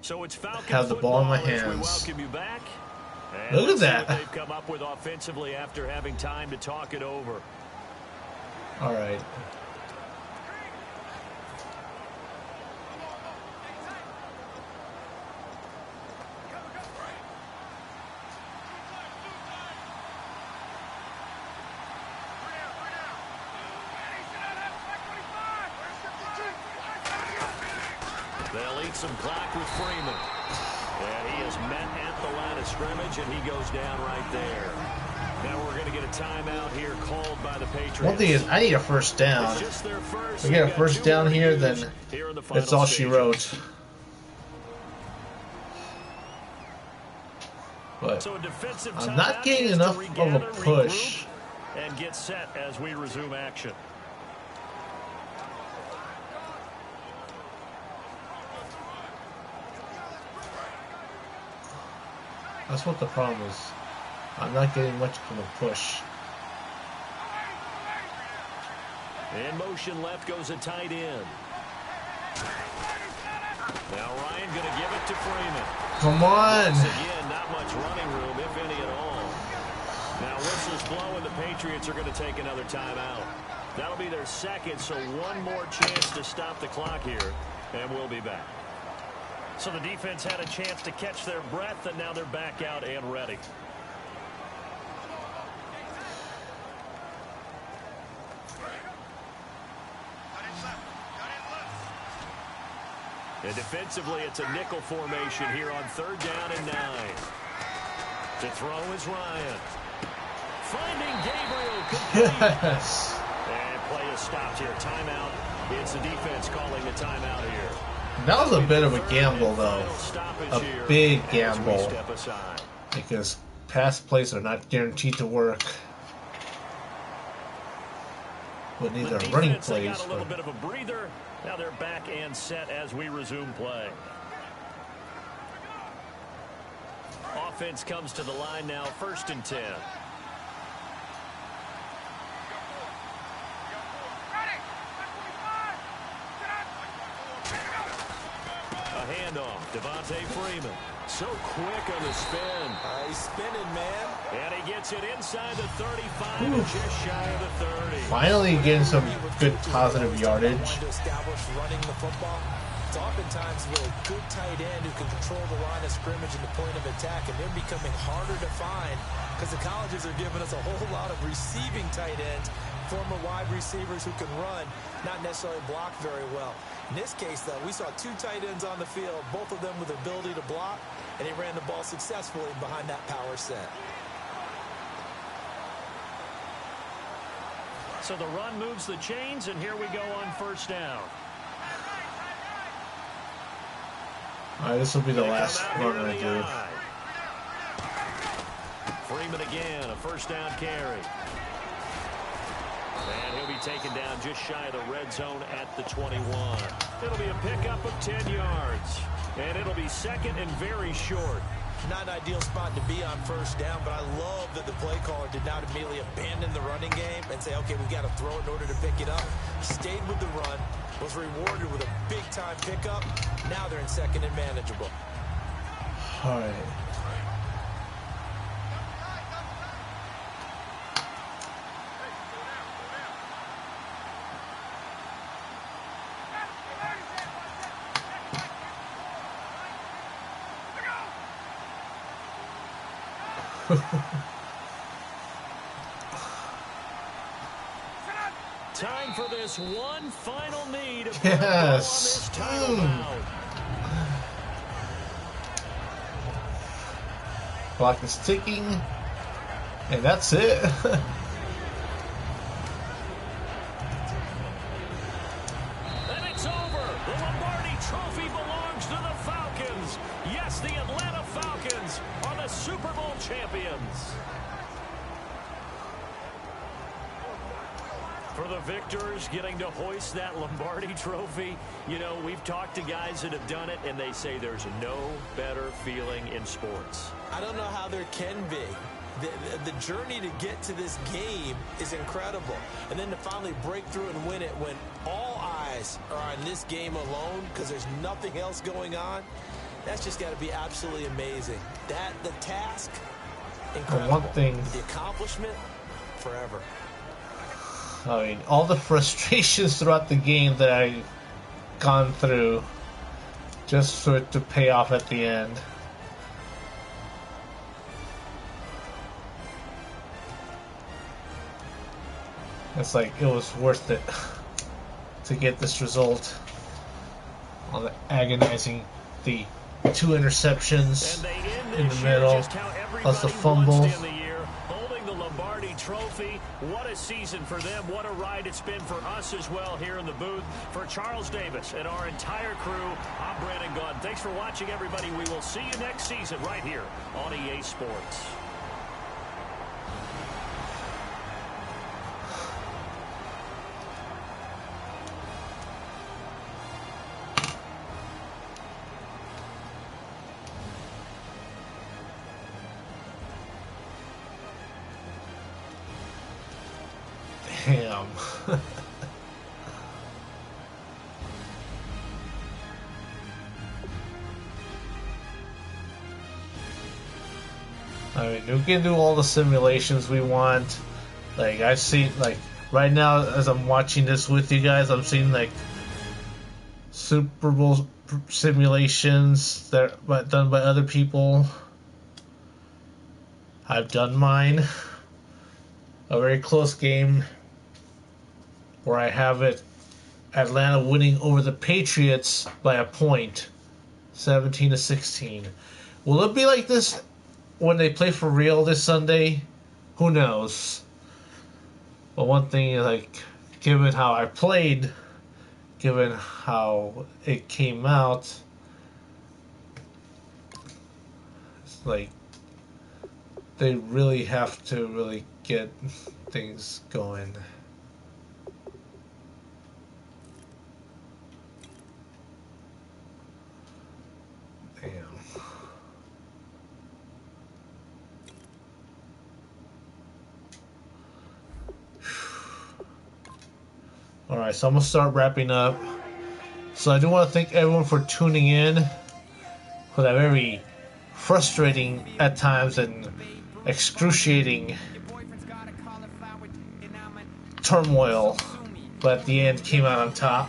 So it's Falcon Have the ball in my football as we hands. welcome you back. And Look at let's see that. what they've come up with offensively after having time to talk it over. All right. They'll eat some clock with Freeman. And he is met at the line of scrimmage, and he goes down right there. Now we're going to get a timeout here called by the Patriots. One thing is, I need a first down. It's just their first. If we get a They've got first 2 down more here, to then use here in the final that's all she stages. wrote. But So a defensive I'm timeout not getting is to enough of a regather, push. regroup, and get set as we resume action. That's what the problem is. I'm not getting much of a push. In motion left goes a tight end. Now Ryan going to give it to Freeman. Come on! Once again, not much running room, if any at all. Now whistles blow, and the Patriots are going to take another timeout. That'll be their second, so one more chance to stop the clock here, and we'll be back. So the defense had a chance to catch their breath, and now they're back out and ready. And defensively, it's a nickel formation here on 3rd down and 9. To throw is Ryan. Finding Gabriel. Yes. And play is stopped here. Timeout. It's the defense calling the timeout here. That was a bit of a gamble, though. A big gamble. Because pass plays are not guaranteed to work. With neither running plays. Got a little bit of a breather. Now they're back and set as we resume play. Offense comes to the line now, 1st and 10. A handoff, Devontae Freeman. So quick on the spin. He's spinning, man. And he gets it inside the 35 and just shy of the 30. Finally getting some good positive yardage. To establish running the football. It's oftentimes with a good tight end who can control the line of scrimmage and the point of attack, and they're becoming harder to find because the colleges are giving us a whole lot of receiving tight ends, former wide receivers who can run, not necessarily block very well. In this case, though, we saw 2 tight ends on the field, both of them with the ability to block, and he ran the ball successfully behind that power set. So the run moves the chains, and here we go on 1st down. Alright, this will be the last run I do. Freeman again, a 1st down carry. And he'll be taken down just shy of the red zone at the 21. It'll be a pickup of 10 yards. And it'll be 2nd and very short. Not an ideal spot to be on 1st down, but I love that the play caller did not immediately abandon the running game and say, okay, we've got to throw it in order to pick it up. Stayed with the run, was rewarded with a big-time pickup. Now they're in 2nd and manageable. All right. Time for this one final knee to yes. put on this title bout. Clock is ticking, and that's it. And it's over. The Lombardi Trophy belongs to the Falcons. Yes, the Atlanta Falcons are the Super Bowl champions. For the victors getting to hoist that Lombardi Trophy, you know, we've talked to guys that have done it, and they say there's no better feeling in sports. I don't know how there can be. The journey to get to this game is incredible. And then to finally break through and win it when all eyes are on this game alone because there's nothing else going on, that's just got to be absolutely amazing. The task, incredible. One thing. The accomplishment, forever. I mean, all the frustrations throughout the game that I've gone through just for it to pay off at the end. It's like it was worth it to get this result. All the agonizing, the 2 interceptions in the middle, plus the fumble. Trophy. What a season for them. What a ride it's been for us as well here in the booth. For Charles Davis and our entire crew, I'm Brandon Gunn. Thanks for watching, everybody. We will see you next season right here on EA Sports. Damn. I mean, we can do all the simulations we want. Like, I've seen, like, right now as I'm watching this with you guys, I'm seeing, like, Super Bowl simulations that are done by other people. I've done mine. A very close game where I have it Atlanta winning over the Patriots by a point, 17-16. Will it be like this when they play for real this Sunday? Who knows? But one thing is, like, given how I played, given how it came out, it's like they really have to really get things going. Damn. Alright, so I'm going to start wrapping up. So I do want to thank everyone for tuning in for that very frustrating at times and excruciating turmoil, but at the end came out on top.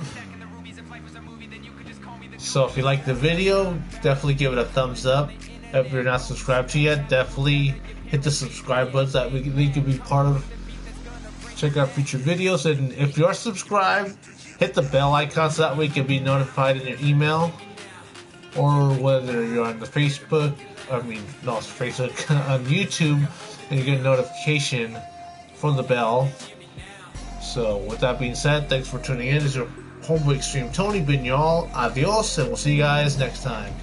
So if you like the video, definitely give it a thumbs up. If you're not subscribed to yet, definitely hit the subscribe button so that we can be part of. Check out future videos, and if you are subscribed, hit the bell icon so that way you can be notified in your email, or whether you're on the Facebook, Facebook, on YouTube, and you get a notification from the bell. So with that being said, thanks for tuning in. This is your homeboy XtremeTony, been y'all, adios, and we'll see you guys next time.